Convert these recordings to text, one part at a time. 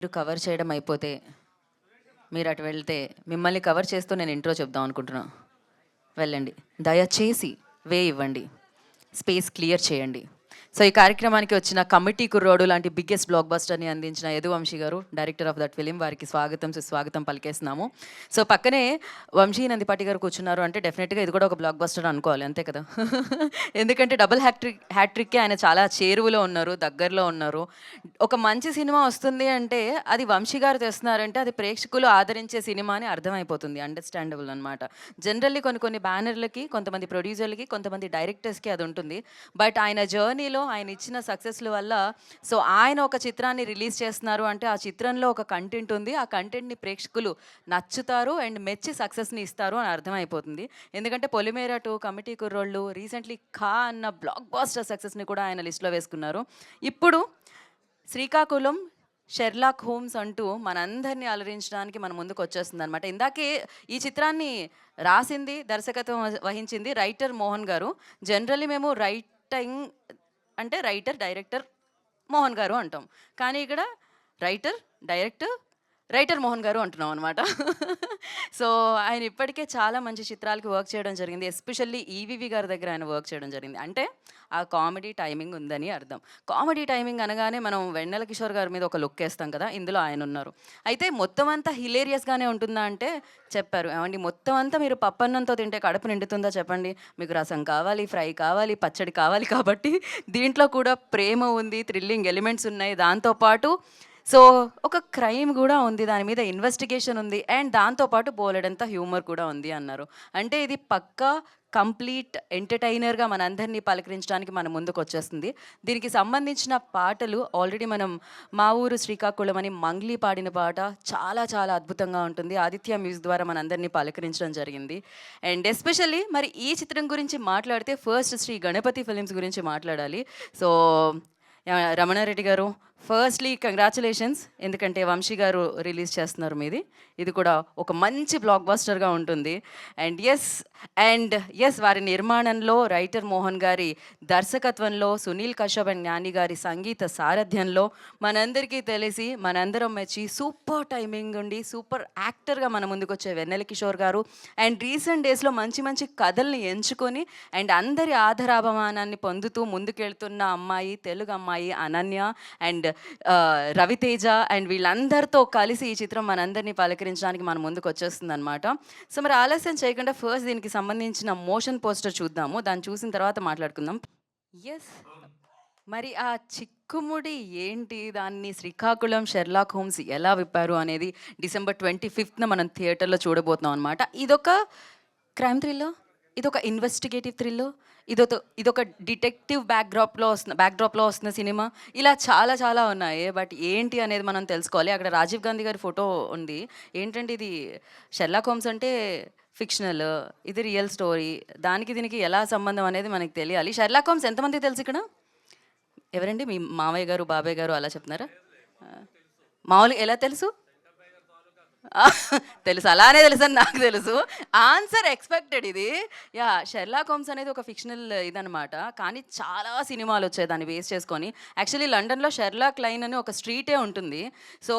మీరు కవర్ చేయడం అయిపోతే మీరు అటు వెళ్తే మిమ్మల్ని కవర్ చేస్తూ నేను ఇంట్రో చెప్దాం అనుకుంటున్నా. వెళ్ళండి. దయచేసి వే ఇవ్వండి. స్పేస్ క్లియర్ చేయండి. సో ఈ కార్యక్రమానికి వచ్చిన కమిటీ కుర్రోడు లాంటి బిగ్గెస్ట్ బ్లాక్ బస్టర్ని అందించిన యదువంశీ గారు, డైరెక్టర్ ఆఫ్ దట్ ఫిలిం, వారికి స్వాగతం సుస్వాగతం పలికేస్తున్నాము. సో పక్కనే వంశీ నందిపాటి గారు కూర్చున్నారు అంటే డెఫినెట్గా ఇది కూడా ఒక బ్లాక్ బస్టర్ అనుకోవాలి, అంతే కదా. ఎందుకంటే డబుల్ హ్యాట్రిక్కే ఆయన చాలా చేరువలో ఉన్నారు, దగ్గరలో ఉన్నారు. ఒక మంచి సినిమా వస్తుంది అంటే అది వంశీ గారు తెస్తున్నారంటే అది ప్రేక్షకులు ఆదరించే సినిమా అని అర్థమైపోతుంది, అండర్స్టాండబుల్ అనమాట. జనరల్లీ కొన్ని బ్యానర్లకి, కొంతమంది ప్రొడ్యూసర్లకి, కొంతమంది డైరెక్టర్స్కి అది ఉంటుంది. బట్ ఆయన జర్నీలో ఆయన ఇచ్చిన సక్సెస్ల వల్ల సో ఆయన ఒక చిత్రాన్ని రిలీజ్ చేస్తున్నారు అంటే ఆ చిత్రంలో ఒక కంటెంట్ ఉంది, ఆ కంటెంట్ని ప్రేక్షకులు నచ్చుతారు అండ్ మెచ్చి సక్సెస్ని ఇస్తారు అని అర్థమైపోతుంది. ఎందుకంటే పొలిమేర 2, కమిటీ కుర్రోళ్ళు, రీసెంట్లీ ఖా అన్న బ్లాక్ బాస్టర్ సక్సెస్ని కూడా ఆయన లిస్ట్లో వేసుకున్నారు. ఇప్పుడు శ్రీకాకుళం షెర్లాక్ హోమ్స్ అంటూ మనందరినీ అలరించడానికి మన ముందుకు వచ్చేస్తుంది అనమాట. ఇందాకే ఈ చిత్రాన్ని రాసింది, దర్శకత్వం వహించింది రైటర్ మోహన్ గారు. జనరల్లీ మేము రైటింగ్ అంటే డైరెక్టర్ మోహన్ గారు అంటాం, కానీ ఇక్కడ రైటర్ మోహన్ గారు అంటున్నాం అనమాట. సో ఆయన ఇప్పటికే చాలా మంచి చిత్రాలకి వర్క్ చేయడం జరిగింది. ఎస్పెషల్లీ ఈవీవి గారి దగ్గర ఆయన వర్క్ చేయడం జరిగింది. అంటే ఆ కామెడీ టైమింగ్ ఉందని అర్థం. కామెడీ టైమింగ్ అనగానే మనం వెన్నెల కిషోర్ గారి మీద ఒక లుక్ వేస్తాం కదా, ఇందులో ఆయన ఉన్నారు. అయితే మొత్తం అంతా హిలేరియస్గానే ఉంటుందా అంటే చెప్పారు. ఏమండి, మొత్తం అంతా మీరు పప్పన్నంతో తింటే కడుపు నిండుతుందా చెప్పండి? మీకు రసం కావాలి, ఫ్రై కావాలి, పచ్చడి కావాలి. కాబట్టి దీంట్లో కూడా ప్రేమ ఉంది, థ్రిల్లింగ్ ఎలిమెంట్స్ ఉన్నాయి, దాంతోపాటు సో ఒక క్రైమ్ కూడా ఉంది, దాని మీద ఇన్వెస్టిగేషన్ ఉంది, అండ్ దాంతోపాటు బోలెడంత హ్యూమర్ కూడా ఉంది అన్నారు. అంటే ఇది పక్కా కంప్లీట్ ఎంటర్టైనర్గా మనందరినీ పలకరించడానికి మన ముందుకు వచ్చేస్తుంది. దీనికి సంబంధించిన పాటలు ఆల్రెడీ మనం మా ఊరు శ్రీకాకుళం అని మంగ్లీ పాడిన పాట చాలా చాలా అద్భుతంగా ఉంటుంది. ఆదిత్య మ్యూజిక్ ద్వారా మనందరినీ పలకరించడం జరిగింది. అండ్ ఎస్పెషల్లీ మరి ఈ చిత్రం గురించి మాట్లాడితే ఫస్ట్ శ్రీ గణపతి ఫిలిమ్స్ గురించి మాట్లాడాలి. సో రమణారెడ్డి గారు, ఫస్ట్లీ కంగ్రాచులేషన్స్, ఎందుకంటే వంశీ గారు రిలీజ్ చేస్తున్నారు మీది. ఇది కూడా ఒక మంచి బ్లాక్ బస్టర్గా ఉంటుంది. అండ్ ఎస్ వారి నిర్మాణంలో, రైటర్ మోహన్ గారి దర్శకత్వంలో, సునీల్ కశ్యప్ అండ్ జ్ఞాని గారి సంగీత సారథ్యంలో మనందరికీ తెలిసి మనందరం మెచ్చి సూపర్ టైమింగ్ ఉండి సూపర్ యాక్టర్గా మన ముందుకు వచ్చే వెన్నెల కిషోర్ గారు అండ్ రీసెంట్ డేస్లో మంచి మంచి కథల్ని ఎంచుకొని అండ్ అందరి ఆధారాభిమానాన్ని పొందుతూ ముందుకెళ్తున్న అమ్మాయి, తెలుగు అమ్మాయి అనన్య అండ్ రవితేజ అండ్ వీళ్ళందరితో కలిసి ఈ చిత్రం మనందరినీ పలకరించడానికి మన ముందుకు వచ్చేస్తుంది అనమాట. సో మరి ఆలస్యం చేయకుండా ఫస్ట్ దీనికి సంబంధించిన మోషన్ పోస్టర్ చూద్దాము, దాన్ని చూసిన తర్వాత మాట్లాడుకుందాం. ఎస్, మరి ఆ చిక్కుముడి ఏంటి, దాన్ని శ్రీకాకుళం షెర్లాక్ హోమ్స్ ఎలా విప్పారు అనేది December 25th మనం థియేటర్లో చూడబోతున్నాం అనమాట. ఇదొక క్రైమ్ థ్రిల్లర్, ఇదొక ఇన్వెస్టిగేటివ్ థ్రిల్లర్, ఇదొక డిటెక్టివ్ బ్యాక్డ్రాప్లో వస్తున్న సినిమా, ఇలా చాలా చాలా ఉన్నాయి. బట్ ఏంటి అనేది మనం తెలుసుకోవాలి. అక్కడ రాజీవ్ గాంధీ గారి ఫోటో ఉంది. ఏంటంటే ఇది షెర్లాక్ హోమ్స్ అంటే ఫిక్షనల్, ఇది రియల్ స్టోరీ, దానికి దీనికి ఎలా సంబంధం అనేది మనకి తెలియాలి. షెర్లాక్ హోమ్స్ ఎంతమందికి తెలుసు ఇక్కడ? ఎవరండి? మీ మామయ్య గారు, బాబాయ్ గారు అలా చెప్తున్నారా? మామూలుగా ఎలా తెలుసు? తెలుసు, అలానే తెలుసు అని నాకు తెలుసు. ఆన్సర్ ఎక్స్పెక్టెడ్ ఇది. షెర్లాక్ హోమ్స్ అనేది ఒక ఫిక్షనల్ ఇదనమాట, కానీ చాలా సినిమాలు వచ్చాయి దాన్ని బేస్ చేసుకొని. యాక్చువల్లీ లండన్లో షెర్లాక్ లైన్ అని ఒక స్ట్రీటే ఉంటుంది. So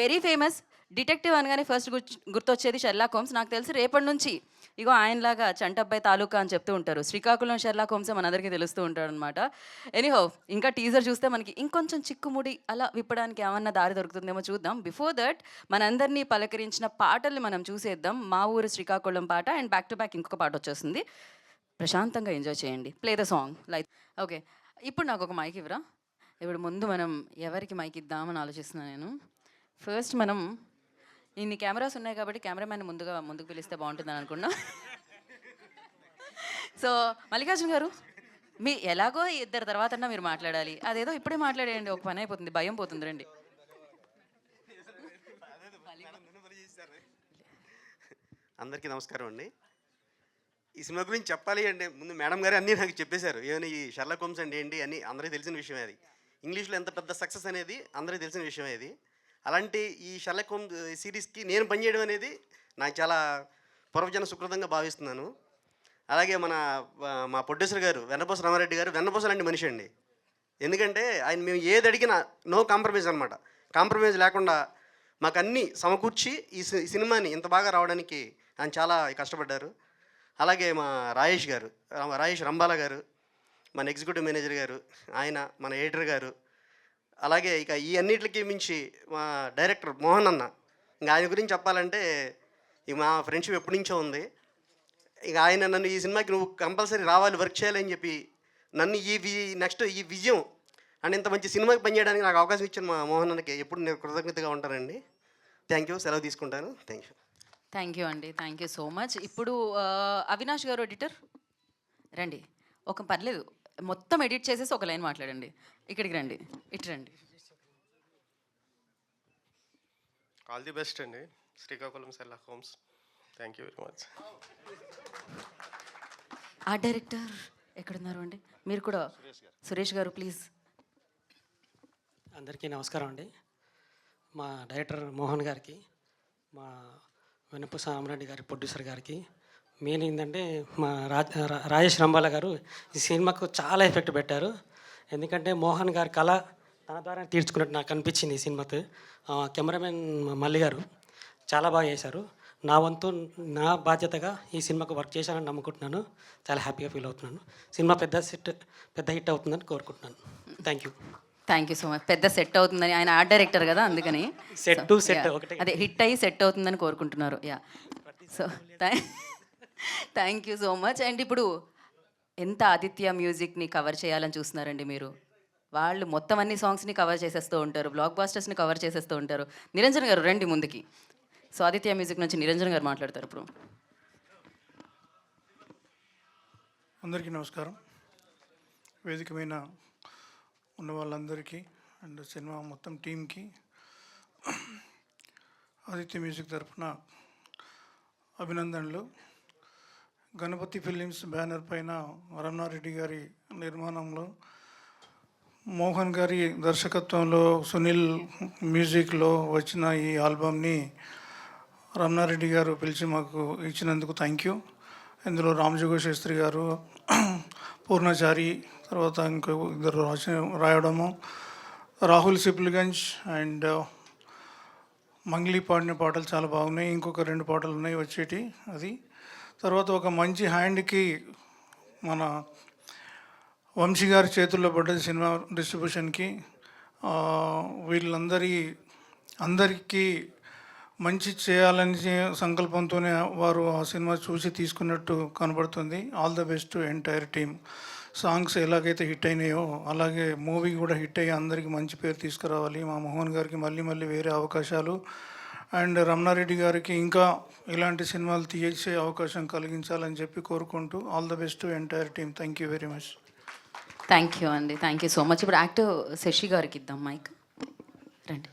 very famous. డిటెక్టివ్ అనగానే ఫస్ట్ గుర్తొచ్చేది షెర్లాక్ హోమ్స్. నాకు తెలిసి రేపటి నుంచి ఇగో ఆయనలాగా చంటబ్బాయి తాలూకా అని చెప్తూ ఉంటారు, శ్రీకాకుళం షెర్లాక్ హోమ్సే మనందరికీ తెలుస్తూ ఉంటాడు అనమాట. ఎనీహో, ఇంకా టీజర్ చూస్తే మనకి ఇంకొంచెం చిక్కుముడి అలా విప్పడానికి ఏమన్నా దారి దొరుకుతుందేమో చూద్దాం. బిఫోర్ దట్ మనందరినీ పలకరించిన పాటల్ని మనం చూసేద్దాం. మా ఊరు శ్రీకాకుళం పాట అండ్ బ్యాక్ టు బ్యాక్ ఇంకొక పాట వచ్చేస్తుంది. ప్రశాంతంగా ఎంజాయ్ చేయండి. Play the song like. Okay, ఇప్పుడు నాకు ఒక మైక్ ఇవ్వరా? ఇప్పుడు ముందు మనం ఎవరికి మైక్ ఇద్దామని ఆలోచిస్తున్నాను నేను. ఫస్ట్ మనం ఇన్ని కెమెరాస్ ఉన్నాయి కాబట్టి కెమెరామ్యాన్ ముందుకు పిలిస్తే బాగుంటుందని అనుకున్నా. సో మల్లికార్జున గారు, మీ ఎలాగో ఇద్దరు తర్వాత మీరు మాట్లాడాలి, అదేదో ఇప్పుడే మాట్లాడేయండి, ఒక పని అయిపోతుంది, భయం పోతుంది. రండి. అందరికీ నమస్కారం అండి. ఈ సినిమా గురించి చెప్పాలి అంటే ముందు మేడం గారు అన్నీ నాకు చెప్పేశారు. ఏమైనా ఈ షెర్లాక్ హోమ్స్ అంటే ఏంటి అని అందరికీ తెలిసిన విషయమే. అది ఇంగ్లీష్లో ఎంత పెద్ద సక్సెస్ అనేది అందరికీ తెలిసిన విషయమే. అది అలాంటి ఈ షెర్లాక్ హోమ్స్ సిరీస్కి నేను పనిచేయడం అనేది నాకు చాలా పూర్వజన సుకృతంగా భావిస్తున్నాను. అలాగే మా ప్రొడ్యూసర్ గారు వెన్నపోస రామారెడ్డి గారు వెన్నపోస లాంటి మనిషి అండి. ఎందుకంటే ఆయన మేము ఏది అడిగినా నో కాంప్రమైజ్ అనమాట. కాంప్రమైజ్ లేకుండా మాకు అన్నీ సమకూర్చి ఈ సినిమాని ఇంత బాగా రావడానికి ఆయన చాలా కష్టపడ్డారు. అలాగే మా రాజేష్ గారు, రాజేష్ రంబాల గారు, మన ఎగ్జిక్యూటివ్ మేనేజర్ గారు, ఆయన మన ఎడిటర్ గారు, అలాగే ఇక ఈ అన్నిటికి మించి మా డైరెక్టర్ మోహన్ అన్న. ఇంకా ఆయన గురించి చెప్పాలంటే ఇక మా ఫ్రెండ్షిప్ ఎప్పటి నుంచో ఉంది. ఇక ఆయన నన్ను ఈ సినిమాకి నువ్వు కంపల్సరీ రావాలి, వర్క్ చేయాలని చెప్పి నన్ను నెక్స్ట్ ఈ విజయం అండ్ ఇంత మంచి సినిమాకి పనిచేయడానికి నాకు అవకాశం ఇచ్చిన మా మోహన్ అన్నకి ఎప్పుడు నేను కృతజ్ఞతగా ఉంటానండి. Thank you. సెలవు తీసుకుంటాను. Thank you. థ్యాంక్ యూ అండి. Thank you so much. ఇప్పుడు అవినాష్ గారు ఎడిటర్ రండి. ఒక పర్లేదు, మొత్తం ఎడిట్ చేసేసి ఒక లైన్ మాట్లాడండి. ఇక్కడికి రండి, ఇటు రండి. ఆల్ ది బెస్ట్ అండి Srikakulam Sherlock homes. Thank you very much. ఆ డైరెక్టర్ ఎక్కడున్నారు అండి? మీరు కూడా సురేష్ గారు ప్లీజ్. అందరికీ నమస్కారం అండి. మా డైరెక్టర్ మోహన్ గారికి, మా వెనపు సామరెడ్డి గారి ప్రొడ్యూసర్ గారికి, మెయిన్ ఏంటంటే మా రాజేష్ రంబాల గారు ఈ సినిమాకు చాలా ఎఫెక్ట్ పెట్టారు. ఎందుకంటే మోహన్ గారి కళ తన ద్వారా తీర్చుకున్నట్టు నాకు అనిపించింది ఈ సినిమాతో. కెమెరామెన్ మల్లి గారు చాలా బాగా చేశారు. నా వంతు నా బాధ్యతగా ఈ సినిమాకు వర్క్ చేశానని నమ్ముకుంటున్నాను. చాలా హ్యాపీగా ఫీల్ అవుతున్నాను. సినిమా పెద్ద హిట్ అవుతుందని కోరుకుంటున్నాను. Thank you. Thank you so much. పెద్ద సెట్ అవుతుందని, ఆయన ఆర్ట్ డైరెక్టర్ కదా, అందుకని సెట్ ఒకటే, అదే హిట్ అయ్యి సెట్ అవుతుందని కోరుకుంటున్నారు. Yeah, so thank you so much. And ఇప్పుడు ఎంత ఆదిత్య మ్యూజిక్ని కవర్ చేయాలని చూస్తున్నారండి మీరు? వాళ్ళు మొత్తం అన్ని సాంగ్స్ని కవర్ చేసేస్తూ ఉంటారు, బ్లాక్ బాస్టర్స్ని కవర్ చేసేస్తూ ఉంటారు. నిరంజన్ గారు రండి ముందుకి. సో ఆదిత్య మ్యూజిక్ నుంచి నిరంజన్ గారు మాట్లాడతారు ఇప్పుడు. అందరికీ నమస్కారం. వేదిక మీద ఉన్న వాళ్ళందరికీ అండ్ సినిమా మొత్తం టీంకి ఆదిత్య మ్యూజిక్ తరఫున అభినందనలు. గణపతి ఫిలిమ్స్ బ్యానర్ పైన రమణారెడ్డి గారి నిర్మాణంలో, మోహన్ గారి దర్శకత్వంలో, సునీల్ మ్యూజిక్లో వచ్చిన ఈ ఆల్బమ్ని రమణారెడ్డి గారు పిలిచి మాకు ఇచ్చినందుకు థ్యాంక్ యూ. ఇందులో రామజోగ శాస్త్రి గారు, పూర్ణచారి, తర్వాత ఇంకో ఇద్దరు రాయడము, రాహుల్ సిప్లిగంజ్ అండ్ మంగ్లీ పాడిన పాటలు చాలా బాగున్నాయి. ఇంకొక 2 పాటలు ఉన్నాయి వచ్చేటి. అది తర్వాత ఒక మంచి హ్యాండ్కి మన వంశీ గారి చేతుల్లో పడ్డది సినిమా డిస్ట్రిబ్యూషన్కి. అందరికీ మంచి చేయాలని సంకల్పంతోనే వారు ఆ సినిమా చూసి తీసుకున్నట్టు కనబడుతుంది. All the best to entire team. Songs ఎలాగైతే హిట్ అయినాయో అలాగే మూవీ కూడా హిట్ అయ్యి అందరికీ మంచి పేరు తీసుకురావాలి. మా మోహన్ గారికి మళ్ళీ వేరే అవకాశాలు అండ్ రమణారెడ్డి గారికి ఇంకా ఇలాంటి సినిమాలు తీసే అవకాశం కలిగించాలని చెప్పి కోరుకుంటూ all the best to entire team. Thank you very much. Thank you అండి. Thank you so much. ఇప్పుడు యాక్టర్ శశి గారికి ఇద్దాం మైక్. రండి.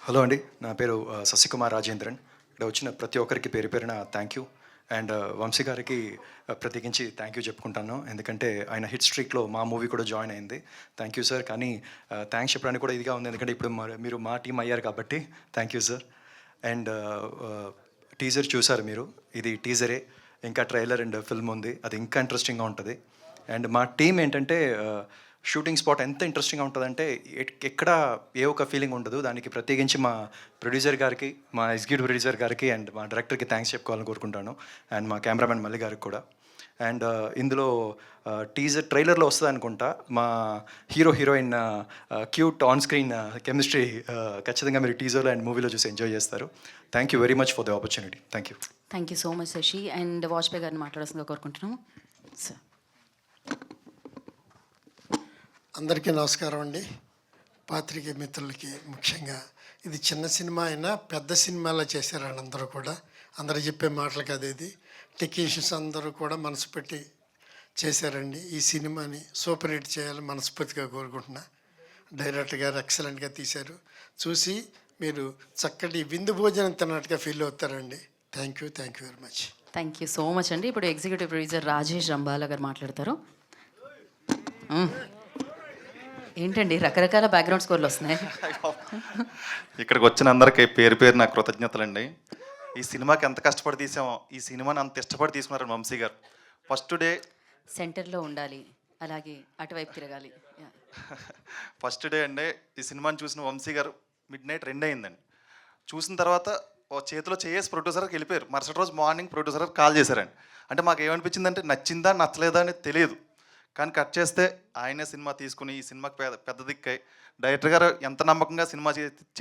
హలో అండి, నా పేరు శశికుమార్ రాజేంద్రన్. ఇక్కడ వచ్చిన ప్రతి ఒక్కరికి పేరు పేరున థ్యాంక్ యూ. అండ్ వంశీ గారికి ప్రత్యేకించి థ్యాంక్ యూ చెప్పుకుంటాను, ఎందుకంటే ఆయన హిట్ స్ట్రీక్లో మా మూవీ కూడా జాయిన్ అయింది. Thank you sir. కానీ థ్యాంక్స్ చెప్పడానికి కూడా ఇదిగా ఉంది, ఎందుకంటే ఇప్పుడు మీరు మా టీం అయ్యారు కాబట్టి thank you sir. And teaser చూసారు మీరు, ఇది టీజరే, ఇంకా ట్రైలర్ అండ్ ఫిల్మ్ ఉంది, అది ఇంకా ఇంట్రెస్టింగ్గా ఉంటుంది. అండ్ మా టీం ఏంటంటే షూటింగ్ స్పాట్ ఎంత ఇంట్రెస్టింగ్గా ఉంటుందంటే ఎక్కడ ఏ ఒక ఫీలింగ్ ఉండదు. దానికి ప్రత్యేకించి మా ప్రొడ్యూసర్ గారికి, మా ఎగ్జిక్యూటివ్ ప్రొడ్యూసర్ గారికి అండ్ మా డైరెక్టర్కి థ్యాంక్స్ చెప్పుకోవాలని కోరుకుంటాను. అండ్ మా కెమెరామెన్ మల్లి గారికి కూడా. అండ్ ఇందులో ట్రైలర్లో వస్తుంది అనుకుంటా, మా heroine cute on screen chemistry ఖచ్చితంగా మీరు టీజర్లో అండ్ మూవీలో చూసి ఎంజాయ్ చేస్తారు. Thank you very much for the opportunity. Thank you. Thank you so much Shashi. And Vajpayee గారిని మాట్లాడాల్సిందిగా కోరుకుంటున్నాము సార్. అందరికీ నమస్కారం అండి. పాత్రికేయ మిత్రులకి ముఖ్యంగా, ఇది చిన్న సినిమా అయినా పెద్ద సినిమాలా చేశారండి అందరూ కూడా. అందరూ చెప్పే మాటలు కాదు ఇది. టెక్నీషియన్స్ అందరూ కూడా మనసు పెట్టి చేశారండి. ఈ సినిమాని సూపర్ హిట్ చేయాలని మనస్ఫూర్తిగా కోరుకుంటున్నా. డైరెక్టర్ గారు ఎక్సలెంట్గా తీశారు. చూసి మీరు చక్కటి విందు భోజనం తిన్నట్టుగా ఫీల్ అవుతారండి. Thank you very much. Thank you so much అండి. ఇప్పుడు ఎగ్జిక్యూటివ్ ప్రొడ్యూసర్ రాజేష్ రంబాల గారు మాట్లాడతారు. ఏంటండి రకరకాల బ్యాక్గ్రౌండ్ స్కోర్లు వస్తున్నాయి? ఇక్కడికి వచ్చిన అందరికీ పేరు పేరు నా కృతజ్ఞతలండి. ఈ సినిమాకి ఎంత కష్టపడి తీసామో, ఈ సినిమాని అంత ఇష్టపడి తీసుకున్నారు వంశీ గారు. ఫస్ట్ డే సెంటర్లో ఉండాలి, అలాగే అటువైపు తిరగాలి. ఫస్ట్ డే అండి ఈ సినిమాని చూసిన వంశీ గారు మిడ్ నైట్ 2 అయిందండి. చూసిన తర్వాత ఓ చేతిలో చేసి ప్రొడ్యూసర్కి వెళ్ళిపోయారు. మరుసటి రోజు మార్నింగ్ ప్రొడ్యూసర్ కాల్ చేశారండి. అంటే మాకు ఏమనిపించిందంటే నచ్చిందా నచ్చలేదా అని తెలియదు. కానీ కట్ చేస్తే ఆయనే సినిమా తీసుకుని ఈ సినిమాకి పెద్ద దిక్కై డైరెక్టర్ గారు ఎంత నమ్మకంగా సినిమా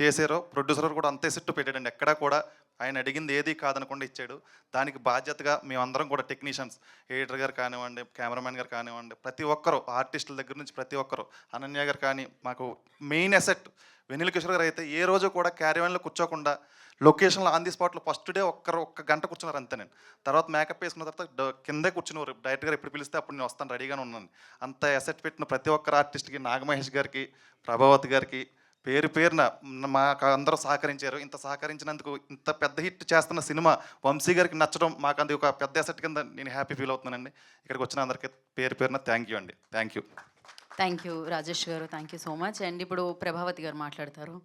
చేశారో ప్రొడ్యూసర్ కూడా అంతే సెట్టు పెట్టాడండి. ఎక్కడా కూడా ఆయన అడిగింది ఏది కాదనకుండా ఇచ్చాడు. దానికి బాధ్యతగా మేమందరం కూడా టెక్నీషియన్స్, ఎడిటర్ గారు కానివ్వండి, కెమెరామెన్ గారు కానివ్వండి, ప్రతి ఒక్కరు ఆర్టిస్టుల దగ్గర నుంచి ప్రతి ఒక్కరు, అనన్య గారు కానీ, మాకు మెయిన్ అసెట్ వెన్నెల కిషోర్ గారు అయితే ఏ రోజు కూడా క్యారీవన్లో కూర్చోకుండా లొకేషన్లో ఆన్ ది స్పాట్లో ఫస్ట్ డే ఒక్క గంట కూర్చున్నారు అంతే. నేను తర్వాత మేకప్ వేసుకున్న తర్వాత కిందే కూర్చున్నారు. డైరెక్టర్ గారు ఎప్పుడు పిలిస్తే అప్పుడు నేను వస్తాను రెడీగానే ఉన్నాను. అంత అసెట్ పెట్టిన ప్రతి ఒక్కరు ఆర్టిస్ట్కి, నాగమహేష్ గారికి, ప్రభావతి గారికి పేరున మాకు అందరూ సహకరించారు. ఇంత సహకరించినందుకు ఇంత పెద్ద హిట్ చేస్తున్న సినిమా వంశీ గారికి నచ్చడం మాకు అది ఒక పెద్ద అసెట్ కింద నేను హ్యాపీ ఫీల్ అవుతున్నానండి. ఇక్కడికి వచ్చిన అందరికీ పేరున థ్యాంక్ యూ అండి. Thank you. Thank you Rajesh garu, thank you so much. And ఇప్పుడు ప్రభావతి గారు మాట్లాడతారు.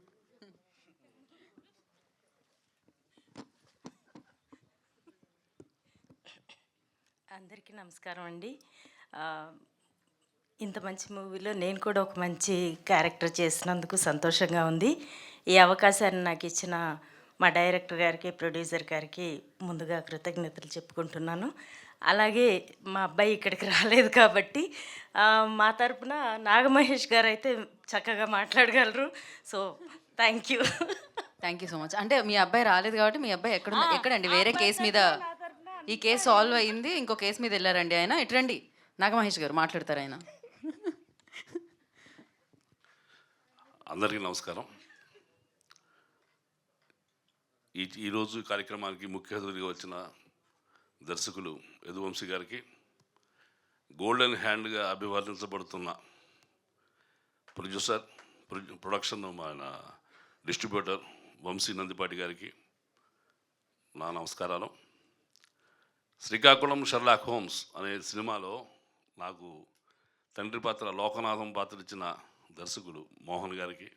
అందరికీ నమస్కారం అండి. ఆ, ఇంత మంచి మూవీలో నేను కూడా ఒక మంచి క్యారెక్టర్ చేసినందుకు సంతోషంగా ఉంది. ఈ అవకాశాన్ని నాకు ఇచ్చిన మా డైరెక్టర్ గారికి, ప్రొడ్యూసర్ గారికి ముందుగా కృతజ్ఞతలు చెప్పుకుంటున్నాను. అలాగే మా అబ్బాయి ఇక్కడికి రాలేదు కాబట్టి మా తరపున నాగమహేష్ గారు అయితే చక్కగా మాట్లాడగలరు. So thank you. Thank you so much. అంటే మీ అబ్బాయి రాలేదు కాబట్టి మీ అబ్బాయి ఎక్కడండి వేరే కేసు మీద, ఈ కేసు సాల్వ్ అయ్యింది, ఇంకో కేసు మీద వెళ్ళారండి ఆయన. ఎట్రండి నాగమహేష్ గారు మాట్లాడతారు ఆయన. అందరికీ నమస్కారం. ఈరోజు కార్యక్రమానికి ముఖ్య అతిథిగా వచ్చిన దర్శకులు యదువంశీ గారికి, గోల్డెన్ హ్యాండ్గా అభివర్ణించబడుతున్న ప్రొడ్యూసర్, ప్రొడక్షన్ మన డిస్ట్రిబ్యూటర్ వంశీ నందిపాటి గారికి నా నమస్కారాలు. శ్రీకాకుళం షెర్లాక్ హోమ్స్ అనే సినిమాలో నాకు తండ్రి పాత్ర లోకనాథం పాత్ర ఇచ్చిన దర్శకుడు మోహన్ గారికి,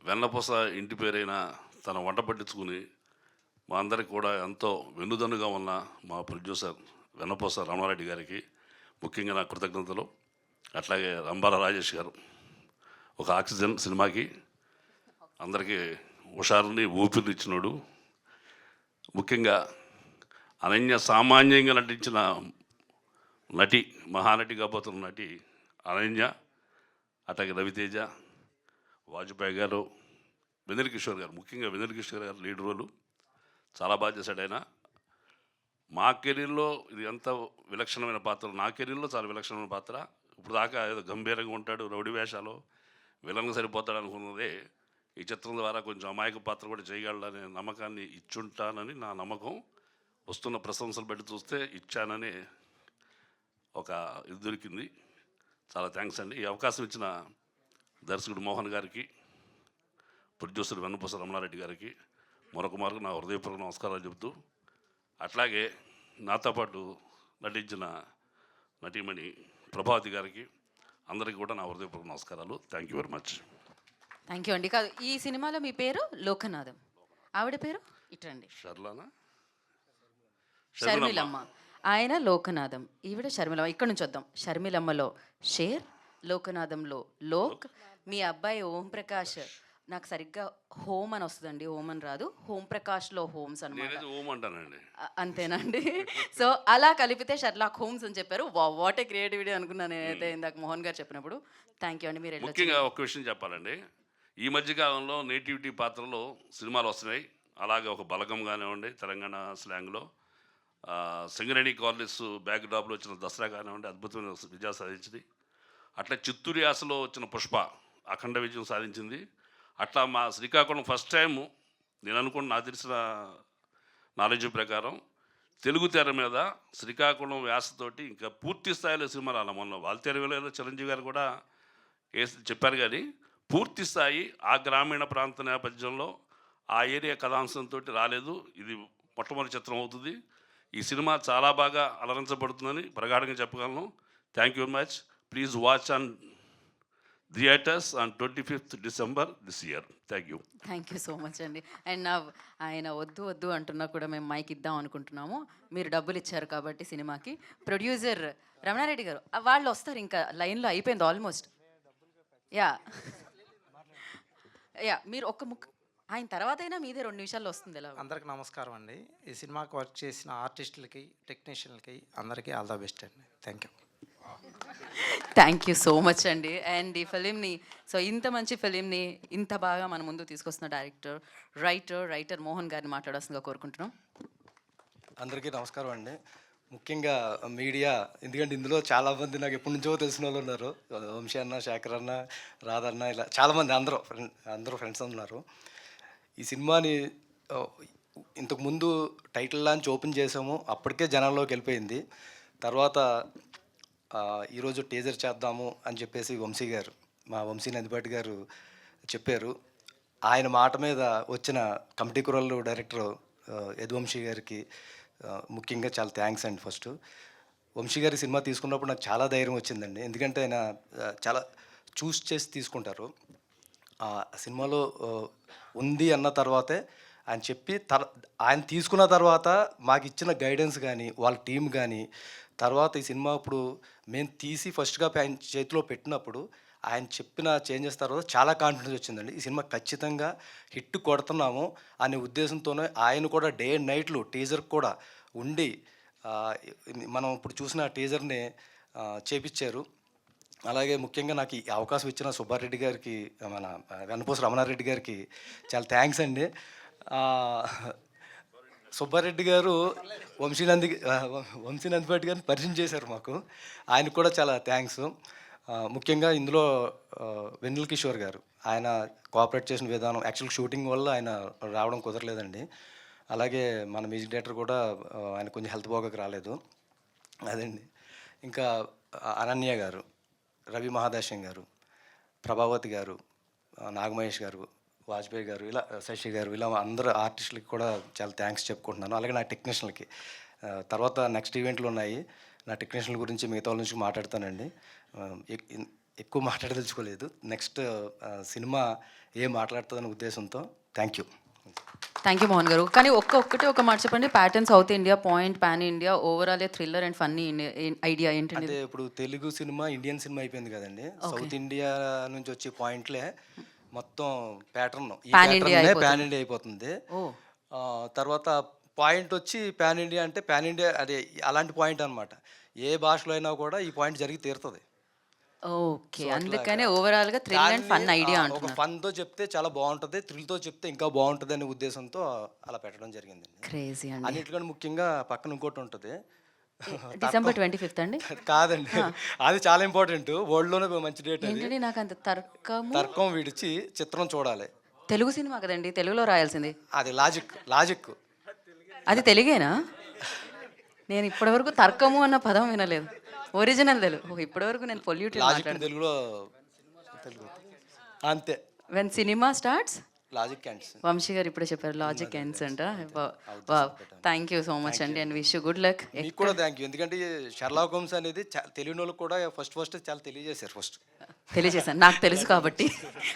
వెన్నపూస ఇంటి పేరైన తన వంట పట్టించుకుని మా అందరికి కూడా ఎంతో వెన్నుదన్నుగా ఉన్న మా ప్రొడ్యూసర్ వెన్నపూస రమణారెడ్డి గారికి ముఖ్యంగా నా కృతజ్ఞతలు. అట్లాగే రంబాల రాజేష్ గారు ఒక ఆక్సిజన్ సినిమాకి అందరికీ హుషారుని ఊపిరిని ఇచ్చినాడు. ముఖ్యంగా అనన్య సామాన్యంగా నటించిన నటి, మహానటి కాబోతున్న నటి అనన్య, అట్లాగే రవితేజ, వాజ్పేయి గారు, వెన్నెల కిషోర్ గారు, ముఖ్యంగా వెన్నెల కిషోర్ గారు లీడ్ రోలు చాలా బాగా చేశాడు ఆయన. మా కెరీర్లో ఇది ఎంత విలక్షణమైన పాత్ర, నా కెరీర్లో చాలా విలక్షణమైన పాత్ర. ఇప్పుడు దాకా ఏదో గంభీరంగా ఉంటాడు, రౌడీ వేషాలు, విలన్గా సరిపోతాడు అనుకున్నదే ఈ చిత్రం ద్వారా కొంచెం అమాయక పాత్ర కూడా చేయగలడనే నమ్మకాన్ని ఇచ్చుంటానని నా నమ్మకం. వస్తున్న ప్రశంసలు బట్టి చూస్తే ఇచ్చానని ఒక ఇది దొరికింది. చాలా థ్యాంక్స్ అండి. ఈ అవకాశం ఇచ్చిన దర్శకుడు మోహన్ గారికి, ప్రొడ్యూసర్ వెన్నపూస రమణారెడ్డి గారికి మరొక మార్గం నా హృదయపూర్వక నమస్కారాలు చెబుతూ, అట్లాగే నాతో పాటు నటించిన నటీమణి ప్రభావతి గారికి అందరికీ కూడా నా హృదయపూర్వక నమస్కారాలు. Thank you very much. Thank you అండి. కాదు, ఈ సినిమాలో మీ పేరు లోకనాథం, ఆవిడ పేరు ఇట్రండి షర్లానా? షర్మిలమ్మ. ఆయన లోకనాథం, ఈవిడ షర్మిలమ్మ. ఇక్కడ నుంచి వద్దాం. షర్మిలమ్మలో షేర్, లోకనాథంలో లోక్. మీ అబ్బాయి ఓం ప్రకాష్, నాకు సరిగ్గా హోమ్ అని వస్తుందండి, హోమ్ అని రాదు, హోమ్ ప్రకాష్లో హోమ్స్ అనమాట. నేనైతే ఓం అంటానండి. అంతేనండి. సో అలా కలిపితే షెర్లాక్ హోమ్స్ అని చెప్పారు. వాట్ ఏ క్రియేటివిటీ అనుకున్నాను నేనైతే ఇందాక మోహన్ గారు చెప్పినప్పుడు. థ్యాంక్ యూ అండి. మీరు ముఖ్యంగా ఒక విషయం చెప్పాలండి, ఈ మధ్యకాలంలో నేటివిటీ పాత్రలో సినిమాలు వస్తున్నాయి. అలాగే ఒక బలగం కానివ్వండి, తెలంగాణ స్లాంగ్లో సింగరేణి కాలనీస్ బ్యాక్డ్రాప్లో వచ్చిన దసరా కానివ్వండి, అద్భుతమైన విజయం సాధించింది. అట్లా చిత్తూరు యాసలో వచ్చిన పుష్ప అఖండ విజయం సాధించింది. అట్లా మా శ్రీకాకుళం ఫస్ట్ టైము నేను అనుకున్న, నాకు తెలిసిన నాలెడ్జ్ ప్రకారం తెలుగు తెర మీద శ్రీకాకుళం వ్యాసతోటి ఇంకా పూర్తి స్థాయిలో సినిమాలు అలా మొన్న వాల్తేరు వేళలో చిరంజీవి గారు కూడా చెప్పారు. కానీ పూర్తి స్థాయి ఆ గ్రామీణ ప్రాంత నేపథ్యంలో ఆ ఏరియా కథాంశంతో రాలేదు. ఇది మొట్టమొదటి చిత్రం అవుతుంది. ఈ సినిమా చాలా బాగా అలరించబడుతుందని ప్రగాఢంగా చెప్పగలను. Thank you very much. Please watch on theatres on 25th December this year. Thank you. Thank you so much అండి. అండ్ ఆయన వద్దు అంటున్నా కూడా మేము మైక్ ఇద్దాం అనుకుంటున్నాము. మీరు డబ్బులు ఇచ్చారు కాబట్టి సినిమాకి. ప్రొడ్యూసర్ రమణారెడ్డి గారు వాళ్ళు వస్తారు, ఇంకా లైన్లో అయిపోయింది ఆల్మోస్ట్. యా యా మీరు ఒక్క ముక్క ఆయన తర్వాత అయినా మీదే 2 నిమిషాల్లో వస్తుంది ఎలా అందరికి నమస్కారం అండి. ఈ సినిమాకి వర్క్ చేసిన ఆర్టిస్టులకి, టెక్నీషియన్లకి అందరికీ ఆల్ ద బెస్ట్ అండి. Thank you. Thank you so much అండి. అండ్ ఈ ఫిలింని ఇంత మంచి ఫిలింని ఇంత బాగా మన ముందు తీసుకొస్తున్న డైరెక్టర్ రైటర్ మోహన్ గారిని మాట్లాడాల్సిందిగా కోరుకుంటున్నాం. అందరికీ నమస్కారం అండి. ముఖ్యంగా మీడియా, ఎందుకంటే ఇందులో చాలామంది నాకు ఎప్పటి నుంచో తెలిసిన వాళ్ళు ఉన్నారు. వంశీ అన్న, శేఖర్ అన్న, రాధన్న, ఇలా చాలామంది అందరూ ఫ్రెండ్స్ ఉన్నారు. ఈ సినిమాని ఇంతకుముందు టైటిల్ లాంచ్ ఓపెన్ చేసాము, అప్పటికే జనాల్లోకి వెళ్ళిపోయింది. తర్వాత ఈరోజు టీజర్ చేద్దాము అని చెప్పేసి మా వంశీ నందిపాటి గారు చెప్పారు. ఆయన మాట మీద వచ్చిన కమిటీ కుర్రలు డైరెక్టర్ యదువంశీ గారికి ముఖ్యంగా చాలా థ్యాంక్స్ అండి. ఫస్ట్ వంశీ గారి సినిమా తీసుకున్నప్పుడు నాకు చాలా ధైర్యం వచ్చిందండి, ఎందుకంటే ఆయన చాలా చూస్ చేసి తీసుకుంటారు. ఆ సినిమాలో ఉంది అన్న తర్వాతే ఆయన చెప్పి ఆయన తీసుకున్న తర్వాత మాకు ఇచ్చిన గైడెన్స్ కానీ, వాళ్ళ టీం కానీ, తర్వాత ఈ సినిమా ఇప్పుడు మేము తీసి ఫస్ట్గా ఆయన చేతిలో పెట్టినప్పుడు ఆయన చెప్పిన చేంజెస్ తర్వాత చాలా కాన్ఫిడెన్స్ వచ్చిందండి. ఈ సినిమా ఖచ్చితంగా హిట్ కొడుతున్నాము అనే ఉద్దేశంతోనే ఆయన కూడా డే అండ్ నైట్లు టీజర్ కూడా ఉండి మనం ఇప్పుడు చూసిన టీజర్ని చేపించారు. అలాగే ముఖ్యంగా నాకు ఈ అవకాశం ఇచ్చిన సుబ్బారెడ్డి గారికి, మన వెన్నపూస రమణారెడ్డి గారికి చాలా థ్యాంక్స్ అండి. సుబ్బారెడ్డి గారు వంశీ నందిపాటి గారిని పరిచయం చేశారు మాకు, ఆయనకు కూడా చాలా థ్యాంక్స్. ముఖ్యంగా ఇందులో వెన్నెల కిషోర్ గారు, ఆయన కోఆపరేట్ చేసిన విధానం, యాక్చువల్ షూటింగ్ వల్ల ఆయన రావడం కుదరలేదండి. అలాగే మన మ్యూజిక్ డైరెక్టర్ కూడా ఆయన కొంచెం హెల్త్ బాగోక రాలేదు అదండి. ఇంకా అనన్య గారు, రవి మహాదాశ్యం గారు, ప్రభావతి గారు, నాగమహేష్ గారు, వాజ్పేయి గారు, ఇలా శశి గారు, ఇలా అందరు ఆర్టిస్టులకి కూడా చాలా థ్యాంక్స్ చెప్పుకుంటున్నాను. అలాగే నా టెక్నీషియన్లకి. తర్వాత నెక్స్ట్ ఈవెంట్లు ఉన్నాయి, నా టెక్నీషియన్ల గురించి మిగతా వాళ్ళ నుంచి మాట్లాడతానండి. ఎక్కువ మాట్లాడదలుచుకోలేదు. నెక్స్ట్ సినిమా ఏం మాట్లాడుతుందనే ఉద్దేశంతో థ్యాంక్ యూ మోహన్ గారు. కానీ ఒక్కటి ఒక మాట చెప్పండి, pattern south India, point pan India, overall thriller and funny idea ఏంటంటే? అంటే ఇప్పుడు తెలుగు సినిమా ఇండియన్ సినిమా అయిపోయింది కదండి, సౌత్ ఇండియా నుంచి వచ్చే పాయింట్లే మొత్తం ప్యాటర్న్ పాన్ ఇండియా అయిపోతుంది. తర్వాత పాయింట్ వచ్చి పాన్ ఇండియా, అంటే పాన్ ఇండియా అదే అలాంటి పాయింట్ అనమాట. ఏ భాషలో అయినా కూడా ఈ పాయింట్ జరిగి తీరుతుంది. ఓకే, అందుకనే ఓవరాల్ గా థ్రిల్ అండ్ ఫన్ ఐడియా ఒక ఫన్తో చెప్తే చాలా బాగుంటుంది, థ్రిల్తో చెప్తే ఇంకా బాగుంటుంది అనే ఉద్దేశంతో అలా పెట్టడం జరిగింది. క్రేజీ అండి. అన్నిటికంటే ముఖ్యంగా పక్కన ఇంకోటి ఉంటుంది, డిసెంబర్ 25th అండి. కాదండి, అది చాలా ఇంపార్టెంట్, వరల్డ్లోనే మంచి డేట్. ఏంటండి నాకు అంత తర్కం విడిచి చిత్రం చూడాలి. తెలుగు సినిమా కదండి, తెలుగులో రాయాల్సింది. అది లాజిక్ అది తెలుగేనా? నేను ఇప్పటివరకు తర్కము అన్న పదం వినలేదు. ఒరిజినల్ తెలుగు. ఇప్పటివరకు నేను పొల్యూటెడ్ మాట్లాడాను తెలుగులో, అంతే. When cinema starts logic ends. Vamshi గారు ఇప్పుడే చెప్పారు లాజిక్ ఎండ్స్ అంట. Wow, thank you so much అండి, and wish you good luck. మీకు కూడా థ్యాంక్ యూ, ఎందుకంటే షెర్లాక్ హోమ్స్ అనేది తెలియని వాళ్ళకి కూడా ఫస్ట్ చాలా తెలియజేశాను, నాకు తెలుసు కాబట్టి.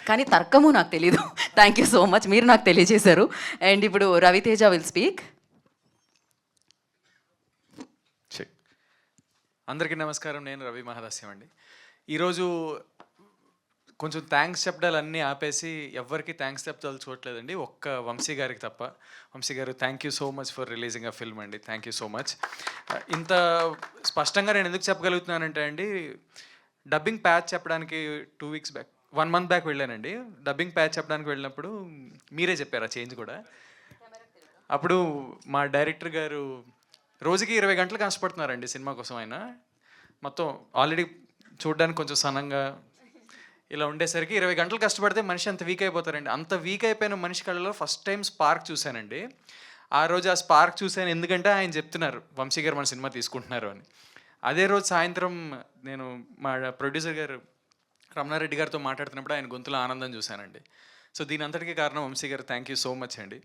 కానీ తర్కము నాకు తెలీదు. థ్యాంక్ యూ సో మచ్, మీరు నాకు తెలియజేశారు. అండ్ ఇప్పుడు రవితేజ విల్ స్పీక్. అందరికీ నమస్కారం, నేను రవి మహాదాస్యం అండి. ఈరోజు కొంచెం థ్యాంక్స్ చెప్పడాలన్నీ ఆపేసి ఎవరికి థ్యాంక్స్ చెప్పదలుచుకోవట్లేదండి, ఒక్క వంశీ గారికి తప్ప. వంశీ గారు, thank you so much for releasing a film అండి. Thank you so much. ఇంత స్పష్టంగా నేను ఎందుకు చెప్పగలుగుతున్నానంటే అండి, డబ్బింగ్ ప్యాచ్ చెప్పడానికి 2 weeks బ్యాక్, 1 month బ్యాక్ వెళ్ళానండి. డబ్బింగ్ ప్యాచ్ చెప్పడానికి వెళ్ళినప్పుడు మీరే చెప్పారు ఆ చేంజ్ కూడా. అప్పుడు మా డైరెక్టర్ గారు రోజుకి 20 గంటలు కష్టపడుతున్నారండి సినిమా కోసం. ఆయన మొత్తం ఆల్రెడీ చూడడానికి కొంచెం సన్నంగా ఇలా ఉండేసరికి 20 గంటలు కష్టపడితే మనిషి అంత వీక్ అయిపోతారండి. అంత వీక్ అయిపోయిన మనిషి కళ్ళలో ఫస్ట్ టైం స్పార్క్ చూశానండి. ఆ రోజు ఆ స్పార్క్ చూశాను, ఎందుకంటే ఆయన చెప్తున్నారు వంశీ గారు మన సినిమా తీసుకుంటున్నారు అని. అదే రోజు సాయంత్రం నేను మా ప్రొడ్యూసర్ గారు రమణారెడ్డి గారితో మాట్లాడుతున్నప్పుడు ఆయన గొంతులో ఆనందం చూశానండి. సో దీని అంతటికీ కారణం వంశీ గారు. థ్యాంక్ యూ సో మచ్ అండి.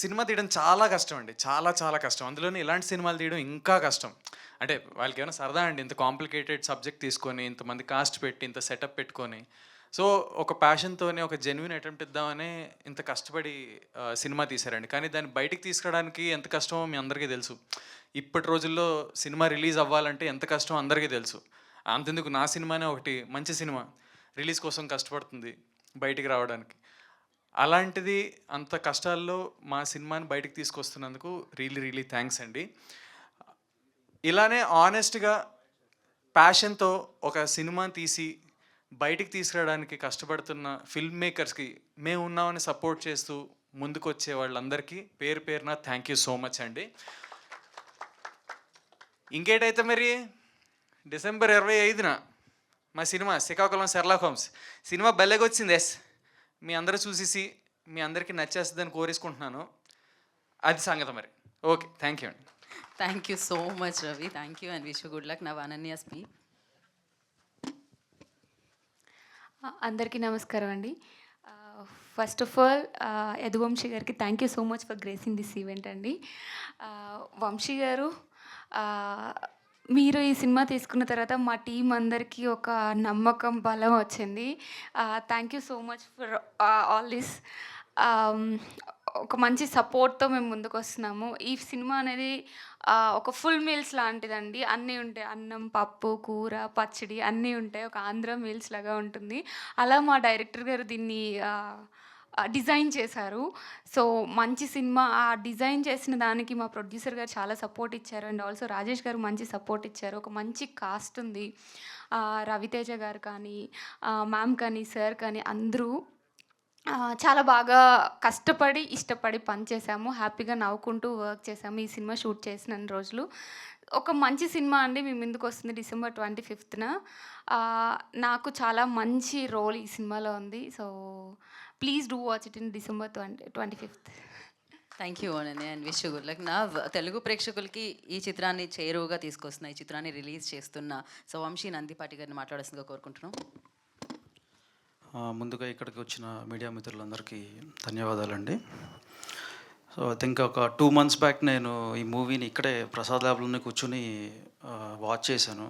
సినిమా తీయడం చాలా కష్టం అండి, చాలా కష్టం. అందులోనే ఇలాంటి సినిమాలు తీయడం ఇంకా కష్టం. అంటే వాళ్ళకి ఏమైనా సరదా అండి, ఇంత కాంప్లికేటెడ్ సబ్జెక్ట్ తీసుకొని, ఇంతమంది కాస్ట్ పెట్టి, ఇంత సెటప్ పెట్టుకొని, సో ఒక ప్యాషన్తోనే ఒక జెన్యున్ అటెంప్ట్ ఇద్దామని ఇంత కష్టపడి సినిమా తీశారండి. కానీ దాన్ని బయటికి తీసుకురావడానికి ఎంత కష్టమో మీ అందరికీ తెలుసు. ఇప్పటి రోజుల్లో సినిమా రిలీజ్ అవ్వాలంటే ఎంత కష్టమో అందరికీ తెలుసు. అంతెందుకు నా సినిమానే ఒకటి మంచి సినిమా రిలీజ్ కోసం కష్టపడుతుంది బయటికి రావడానికి. అలాంటిది అంత కష్టాల్లో మా సినిమాని బయటికి తీసుకొస్తున్నందుకు రియలీ థ్యాంక్స్ అండి. ఇలానే ఆనెస్ట్గా ప్యాషన్తో ఒక సినిమాని తీసి బయటికి తీసుకురావడానికి కష్టపడుతున్న ఫిల్మ్ మేకర్స్కి మేము ఉన్నామని సపోర్ట్ చేస్తూ ముందుకు వచ్చే వాళ్ళందరికీ పేరు పేరున థ్యాంక్ యూ సో మచ్ అండి. ఇంకేటైతే మరి డిసెంబర్ 25న మా cinema Srikakulam Sherlock homes cinema భలేగా వచ్చింది. ఎస్, మీ అందరూ చూసేసి మీ అందరికీ నచ్చేస్తుందని కోరేసుకుంటున్నాను. అది సంగతి మరి. ఓకే, థ్యాంక్ యూ అండి. Thank you so much Ravi. Thank you and wish you good luck. Now Ananya speak. అందరికీ నమస్కారం అండి. ఫస్ట్ ఆఫ్ ఆల్ యదువంశీ గారికి thank you so much for gracing this event అండి. వంశీ గారు, మీరు ఈ సినిమా తీసుకున్న తర్వాత మా టీం అందరికీ ఒక నమ్మకం, బలం వచ్చింది. Thank you so much for all this. ఒక మంచి సపోర్ట్తో మేము ముందుకు వస్తున్నాము. ఈ సినిమా అనేది ఒక ఫుల్ మీల్స్ లాంటిదండి. అన్నీ ఉంటాయి, అన్నం, పప్పు, కూర, పచ్చడి అన్నీ ఉంటాయి. ఒక ఆంధ్ర మీల్స్ లాగా ఉంటుంది. అలా మా డైరెక్టర్ గారు దీన్ని డిజైన్ చేశారు. సో మంచి సినిమా. ఆ డిజైన్ చేసిన దానికి మా ప్రొడ్యూసర్ గారు చాలా సపోర్ట్ ఇచ్చారు. అండ్ ఆల్సో రాజేష్ గారు మంచి సపోర్ట్ ఇచ్చారు. ఒక మంచి కాస్ట్ ఉంది. రవితేజ గారు కానీ, మ్యామ్ కానీ, సార్ కానీ అందరూ చాలా బాగా కష్టపడి, ఇష్టపడి పనిచేసాము. హ్యాపీగా నవ్వుకుంటూ వర్క్ చేసాము ఈ సినిమా షూట్ చేసిన రోజులు. ఒక మంచి సినిమా అండి మీ ముందుకు వస్తుంది డిసెంబర్ 25న. నాకు చాలా మంచి రోల్ ఈ సినిమాలో ఉంది. So please do watch it in December 25th. Thank you Ananya and wish you good luck. నా తెలుగు ప్రేక్షకులకి ఈ చిత్రాన్ని చేరువుగా తీసుకొస్తున్న, ఈ చిత్రాన్ని రిలీజ్ చేస్తున్న సో వంశీ నందిపాటి గారిని మాట్లాడాల్సిందిగా కోరుకుంటున్నాం. ముందుగా ఇక్కడికి వచ్చిన మీడియా మిత్రులందరికీ ధన్యవాదాలండి. సో ఐ థింక్ ఒక 2 months బ్యాక్ నేను ఈ మూవీని ఇక్కడే ప్రసాద్ ల్యాబ్లోనే కూర్చొని వాచ్ చేశాను.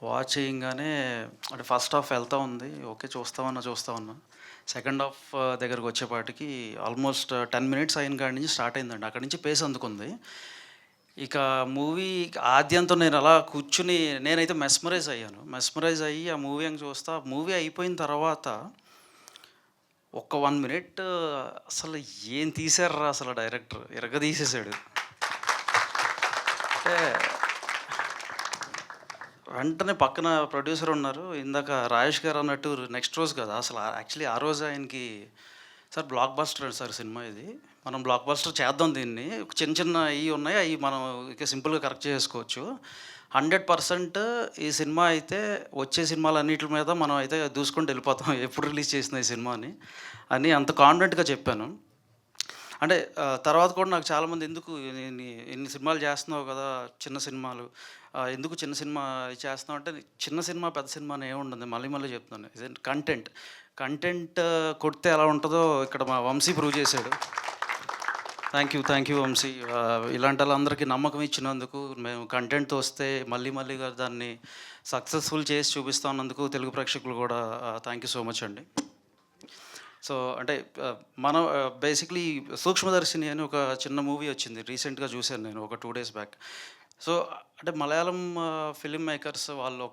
వాచ్ చేయగానే అంటే ఫస్ట్ హాఫ్ వెళ్తూ ఉంది, ఓకే చూస్తా ఉన్నా. సెకండ్ హాఫ్ దగ్గరకు వచ్చేపాటికి ఆల్మోస్ట్ 10 minutes అయిన కాడి నుంచి స్టార్ట్ అయిందండి. అక్కడి నుంచి పేస్ అందుకుంది. ఇక మూవీ ఆద్యంతో నేను అలా కూర్చుని నేనైతే మెస్మరైజ్ అయ్యి ఆ మూవీ చూస్తా. మూవీ అయిపోయిన తర్వాత ఒక్క 1 minute అసలు ఏం తీశారా అసలు డైరెక్టర్ తీసేసాడు. అంటే వెంటనే పక్కన ప్రొడ్యూసర్ ఉన్నారు. ఇందాక రాజేష్ గారు అన్నట్టు నెక్స్ట్ రోజు కదా అసలు యాక్చువల్లీ ఆ రోజు ఆయనకి sir block buster sir cinema ఇది, మనం బ్లాక్ బస్టర్ చేద్దాం, దీన్ని చిన్న ఇవి ఉన్నాయి, అవి మనం ఇక సింపుల్గా కరెక్ట్ చేసుకోవచ్చు. 100% ఈ సినిమా అయితే వచ్చే సినిమాలన్నిటి మీద మనం అయితే దూసుకుంటూ వెళ్ళిపోతాం ఎప్పుడు రిలీజ్ చేసిన ఈ సినిమాని అని అంత కాన్ఫిడెంట్గా చెప్పాను. అంటే తర్వాత కూడా నాకు చాలామంది ఎందుకు ఇన్ని సినిమాలు చేస్తున్నావు కదా, చిన్న సినిమాలు ఎందుకు చిన్న సినిమా చేస్తున్నావు అంటే, చిన్న సినిమా పెద్ద సినిమా అని ఏముంటుంది, మళ్ళీ చెప్తున్నాను. ఇదే కంటెంట్ కొడితే ఎలా ఉంటుందో ఇక్కడ మా వంశీ ప్రూవ్ చేశాడు. Thank you Vamsi. ఇలాంటి వాళ్ళందరికీ నమ్మకం ఇచ్చినందుకు, మేము కంటెంట్తో వస్తే మళ్ళీగా దాన్ని సక్సెస్ఫుల్ చేసి చూపిస్తున్నందుకు తెలుగు ప్రేక్షకులు కూడా థ్యాంక్ యూ సో మచ్ అండి. సో అంటే మనం బేసిక్లీ సూక్ష్మదర్శిని అని ఒక చిన్న మూవీ వచ్చింది, రీసెంట్గా చూశాను నేను ఒక 2 days బ్యాక్. సో అంటే మలయాళం ఫిలిం మేకర్స్ వాళ్ళు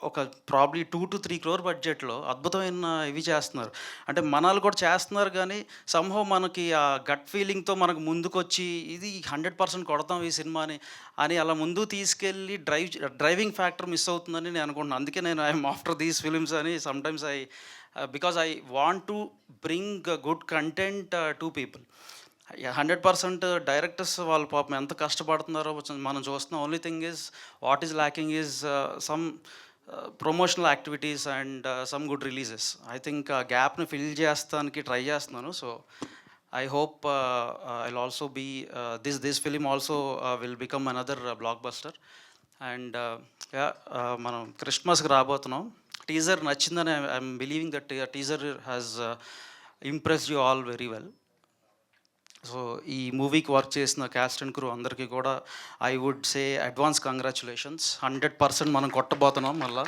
ఒక ప్రాబ్లీ 2 to 3 crore బడ్జెట్లో అద్భుతమైన ఇవి చేస్తున్నారు. అంటే మనాలు కూడా చేస్తున్నారు, కానీ సంహో మనకి ఆ గట్ ఫీలింగ్తో మనకు ముందుకొచ్చి ఇది 100% కొడతాం ఈ సినిమాని అని అలా ముందు తీసుకెళ్ళి డ్రైవింగ్ ఫ్యాక్టర్ మిస్ అవుతుందని నేను అనుకుంటున్నాను. అందుకే నేను ఐఎమ్ ఆఫ్టర్ దీస్ ఫిలిమ్స్ అని sometimes because I want to bring good content to people. 100% directors వాళ్ళు పాపం ఎంత కష్టపడుతున్నారో మనం చూస్తున్నాం. Only thing is what is lacking is some promotional activities and some good releases. I think ఆ గ్యాప్ని fill చేస్తానికి ట్రై చేస్తున్నాను. So I hope I'll also be this film also will become another blockbuster. And మనం క్రిస్మస్కి రాబోతున్నాం. Teaser నచ్చిందని I'm believing that teaser has impressed you all very well. So ఈ మూవీకి వర్క్ చేసిన క్యాస్ట్ అండ్ క్రూ అందరికీ కూడా I would say advance congratulations. 100% మనం కొట్టబోతున్నాం మళ్ళా.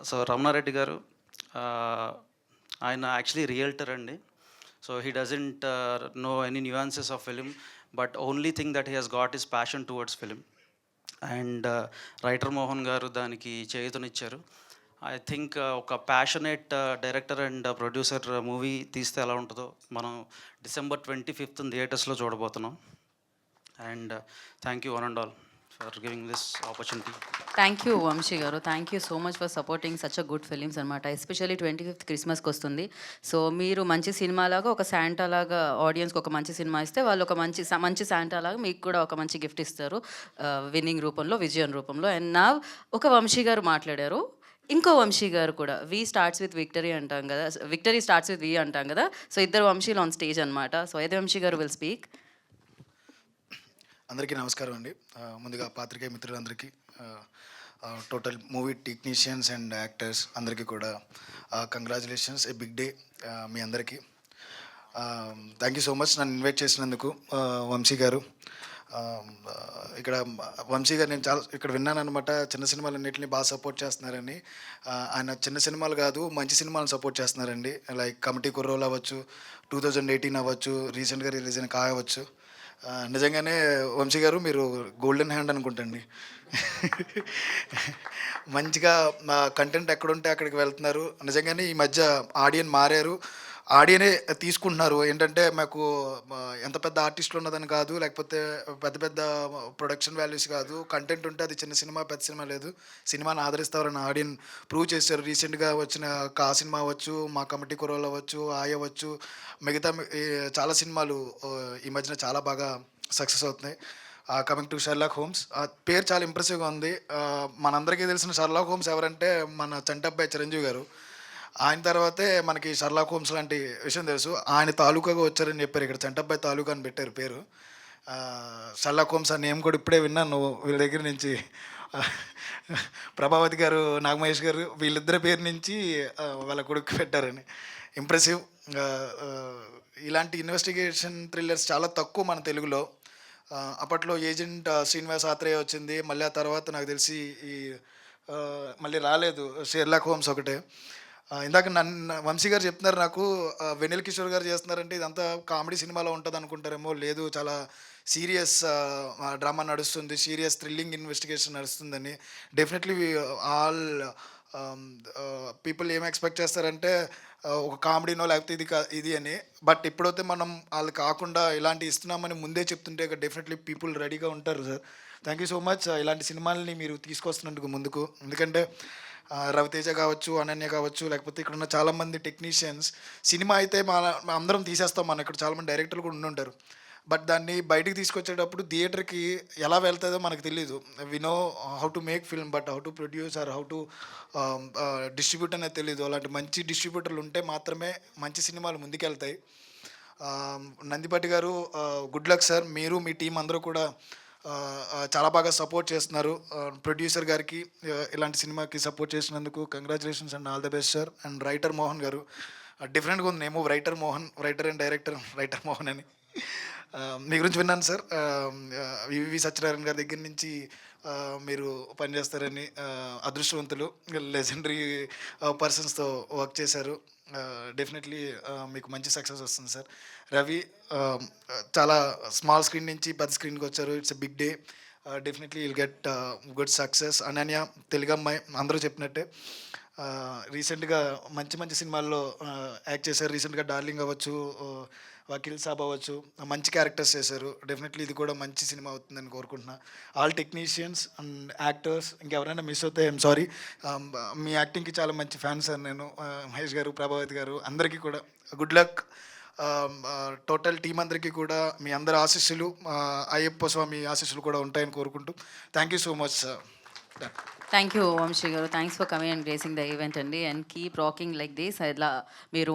సో రమణారెడ్డి గారు ఆయన యాక్చువల్లీ రియల్టర్ అండి. So he doesn't know any nuances of film, but only thing that he has got is passion towards film. And writer Mohan garu దానికి చేయూతనిచ్చారు. I think ఒక passionate director and producer movie తీస్తే ఎలా ఉంటుందో మనం December 25th థియేటర్స్లో చూడబోతున్నాం. And thank you one and all for giving this opportunity. Thank you Vamshi గారు, thank you so much for supporting such a good films అనమాట. Especially 25th క్రిస్మస్కి వస్తుంది. సో మీరు మంచి సినిమాలాగా ఒక శాంటా లాగా ఆడియన్స్కి ఒక మంచి సినిమా ఇస్తే వాళ్ళు ఒక మంచి శాంటా లాగా మీకు కూడా ఒక మంచి గిఫ్ట్ ఇస్తారు, విన్నింగ్ రూపంలో, విజయం రూపంలో. అండ్ నా ఒక వంశీ గారు మాట్లాడారు, ఇంకో వంశీ గారు కూడా వి స్టార్ట్స్ విత్ విక్టరీ అంటాం కదా, విక్టరీ స్టార్ట్స్ విత్ వి అంటాం కదా. సో ఇద్దరు వంశీలు ఆన్ స్టేజ్ అనమాట. సో అయితే వంశీ గారు విల్ స్పీక్. అందరికీ నమస్కారం అండి. ముందుగా పాత్రికేయ మిత్రులందరికీ, total movie technicians and actors అందరికీ కూడా కంగ్రాచులేషన్స్, ఏ బిగ్ డే మీ అందరికీ. థ్యాంక్ యూ సో మచ్ నన్ను ఇన్వైట్ చేసినందుకు వంశీ గారు. ఇక్కడ వంశీ గారు నేను చాలా ఇక్కడ విన్నాను అనమాట, చిన్న సినిమాలన్నింటినీ బాగా సపోర్ట్ చేస్తున్నారని. ఆయన చిన్న సినిమాలు కాదు, మంచి సినిమాలను సపోర్ట్ చేస్తున్నారండి. లైక్ కమిటీ కుర్రోలు అవ్వచ్చు, 2018 అవ్వచ్చు, రీసెంట్గా రిలీజ్ అయిన కాయవచ్చు. నిజంగానే వంశీ గారు మీరు గోల్డెన్ హ్యాండ్ అనుకుంటండి. మంచిగా కంటెంట్ ఎక్కడుంటే అక్కడికి వెళ్తున్నారు. నిజంగానే ఈ మధ్య ఆడియన్ మారారు, ఆడియనే తీసుకుంటున్నారు. ఏంటంటే మాకు ఎంత పెద్ద ఆర్టిస్టులు ఉన్నదని కాదు, లేకపోతే పెద్ద పెద్ద ప్రొడక్షన్ వాల్యూస్ కాదు, కంటెంట్ ఉంటే అది చిన్న సినిమా పెద్ద సినిమా లేదు, సినిమాని ఆదరిస్తారని ఆడియన్ ప్రూవ్ చేశారు. రీసెంట్గా వచ్చిన కా సినిమా అవ్వచ్చు, మా కమిటీ కుర్రోలు అవ్వచ్చు, అవ్వచ్చు, మిగతా చాలా సినిమాలు ఈ మధ్యన చాలా బాగా సక్సెస్ అవుతున్నాయి. కమింగ్ టు షర్లాక్ హోమ్స్, ఆ పేరు చాలా ఇంప్రెసివ్గా ఉంది. మనందరికీ తెలిసిన షర్లాక్ హోమ్స్ ఎవరంటే మన చంటబ్బాయి చిరంజీవి గారు. ఆయన తర్వాతే మనకి షర్లాక్ హోమ్స్ లాంటి విషయం తెలుసు. ఆయన తాలూకాగా వచ్చారని చెప్పారు, ఇక్కడ చంటబ్బాయి తాలూకా అని పెట్టారు పేరు. షర్లాక్ హోమ్స్ అని నేమ్ కూడా ఇప్పుడే విన్నాను వీళ్ళ దగ్గర నుంచి. ప్రభావతి గారు, నాగమహేష్ గారు వీళ్ళిద్దరి పేరు నుంచి వాళ్ళ కొడుకు పెట్టారని. ఇంప్రెసివ్. ఇలాంటి ఇన్వెస్టిగేషన్ థ్రిల్లర్స్ చాలా తక్కువ మన తెలుగులో. అప్పట్లో ఏజెంట్ శ్రీనివాస్ ఆత్రేయ వచ్చింది, మళ్ళీ ఆ తర్వాత నాకు తెలిసి ఈ మళ్ళీ రాలేదు, షెర్లాక్ హోమ్స్ ఒకటే. ఇందాక వంశీ గారు చెప్తున్నారు నాకు, వెన్నెల కిషోర్ గారు చేస్తున్నారంటే ఇదంతా కామెడీ సినిమాలో ఉంటుంది అనుకుంటారేమో. లేదు, చాలా సీరియస్ డ్రామా నడుస్తుంది, సీరియస్ థ్రిల్లింగ్ ఇన్వెస్టిగేషన్ నడుస్తుందని. డెఫినెట్లీ ఆల్ పీపుల్ ఏం ఎక్స్పెక్ట్ చేస్తారంటే ఒక కామెడీనో లేకపోతే ఇది అని. బట్ ఎప్పుడైతే మనం వాళ్ళు కాకుండా ఇలాంటి ఇస్తున్నామని ముందే చెప్తుంటే డెఫినెట్లీ పీపుల్ రెడీగా ఉంటారు sir. Thank you so much ఇలాంటి సినిమాలని మీరు తీసుకొస్తున్నందుకు ముందుకు. ఎందుకంటే రవితేజ కావచ్చు, అనన్య కావచ్చు, లేకపోతే ఇక్కడ ఉన్న చాలామంది టెక్నీషియన్స్, సినిమా అయితే మన అందరం తీసేస్తాం, మన ఇక్కడ చాలామంది డైరెక్టర్లు కూడా ఉంటారు. బట్ దాన్ని బయటికి తీసుకొచ్చేటప్పుడు థియేటర్కి ఎలా వెళ్తుందో మనకు తెలీదు. We know how to make film, but how to produce or how to distribute అనేది తెలీదు. అలాంటి మంచి డిస్ట్రిబ్యూటర్లు ఉంటే మాత్రమే మంచి సినిమాలు ముందుకెళ్తాయి. నందిపట్టి గారు, గుడ్ లక్ సార్. మీరు మీ టీం అందరూ కూడా చాలా బాగా సపోర్ట్ చేస్తున్నారు. ప్రొడ్యూసర్ గారికి ఇలాంటి సినిమాకి సపోర్ట్ చేసినందుకు congratulations and all the best sir. And writer Mohan గారు, డిఫరెంట్గా ఉంది నేమో, writer Mohan, writer and director writer Mohan అని. మీ గురించి విన్నాను సార్, వివి సత్యనారాయణ గారి దగ్గర నుంచి మీరు పనిచేస్తారని. అదృష్టవంతులు, లెజెండరీ పర్సన్స్తో వర్క్ చేశారు. డెఫినెట్లీ మీకు మంచి సక్సెస్ వస్తుంది సార్. రవి, చాలా స్మాల్ స్క్రీన్ నుంచి పెద్ద స్క్రీన్కి వచ్చారు, it's a big day. Definitely will get good success. Ananya, Telugu అమ్మాయి, అందరూ చెప్పినట్టే రీసెంట్గా మంచి సినిమాల్లో యాక్ట్ చేశారు. రీసెంట్గా డార్లింగ్ అవ్వచ్చు, వకీల్ సాబ్ అవ్వచ్చు, మంచి క్యారెక్టర్స్ చేశారు. డెఫినెట్లీ ఇది కూడా మంచి సినిమా అవుతుందని కోరుకుంటున్నా. ఆల్ టెక్నీషియన్స్ అండ్ యాక్టర్స్, ఇంకెవరైనా మిస్ అవుతే ఐఎమ్ సారీ. మీ యాక్టింగ్కి చాలా మంచి ఫ్యాన్స్ సార్ నేను. మహేష్ గారు, ప్రభావతి గారు, అందరికీ కూడా గుడ్ లక్. టోటల్ టీం అందరికీ కూడా మీ అందరి ఆశీస్సులు, అయ్యప్ప స్వామి ఆశీస్సులు కూడా ఉంటాయని కోరుకుంటూ thank you so much sir. Thank you Vamshi గారు, thanks for coming and gracing the event అండి. And keep rocking like this. ఇలా మీరు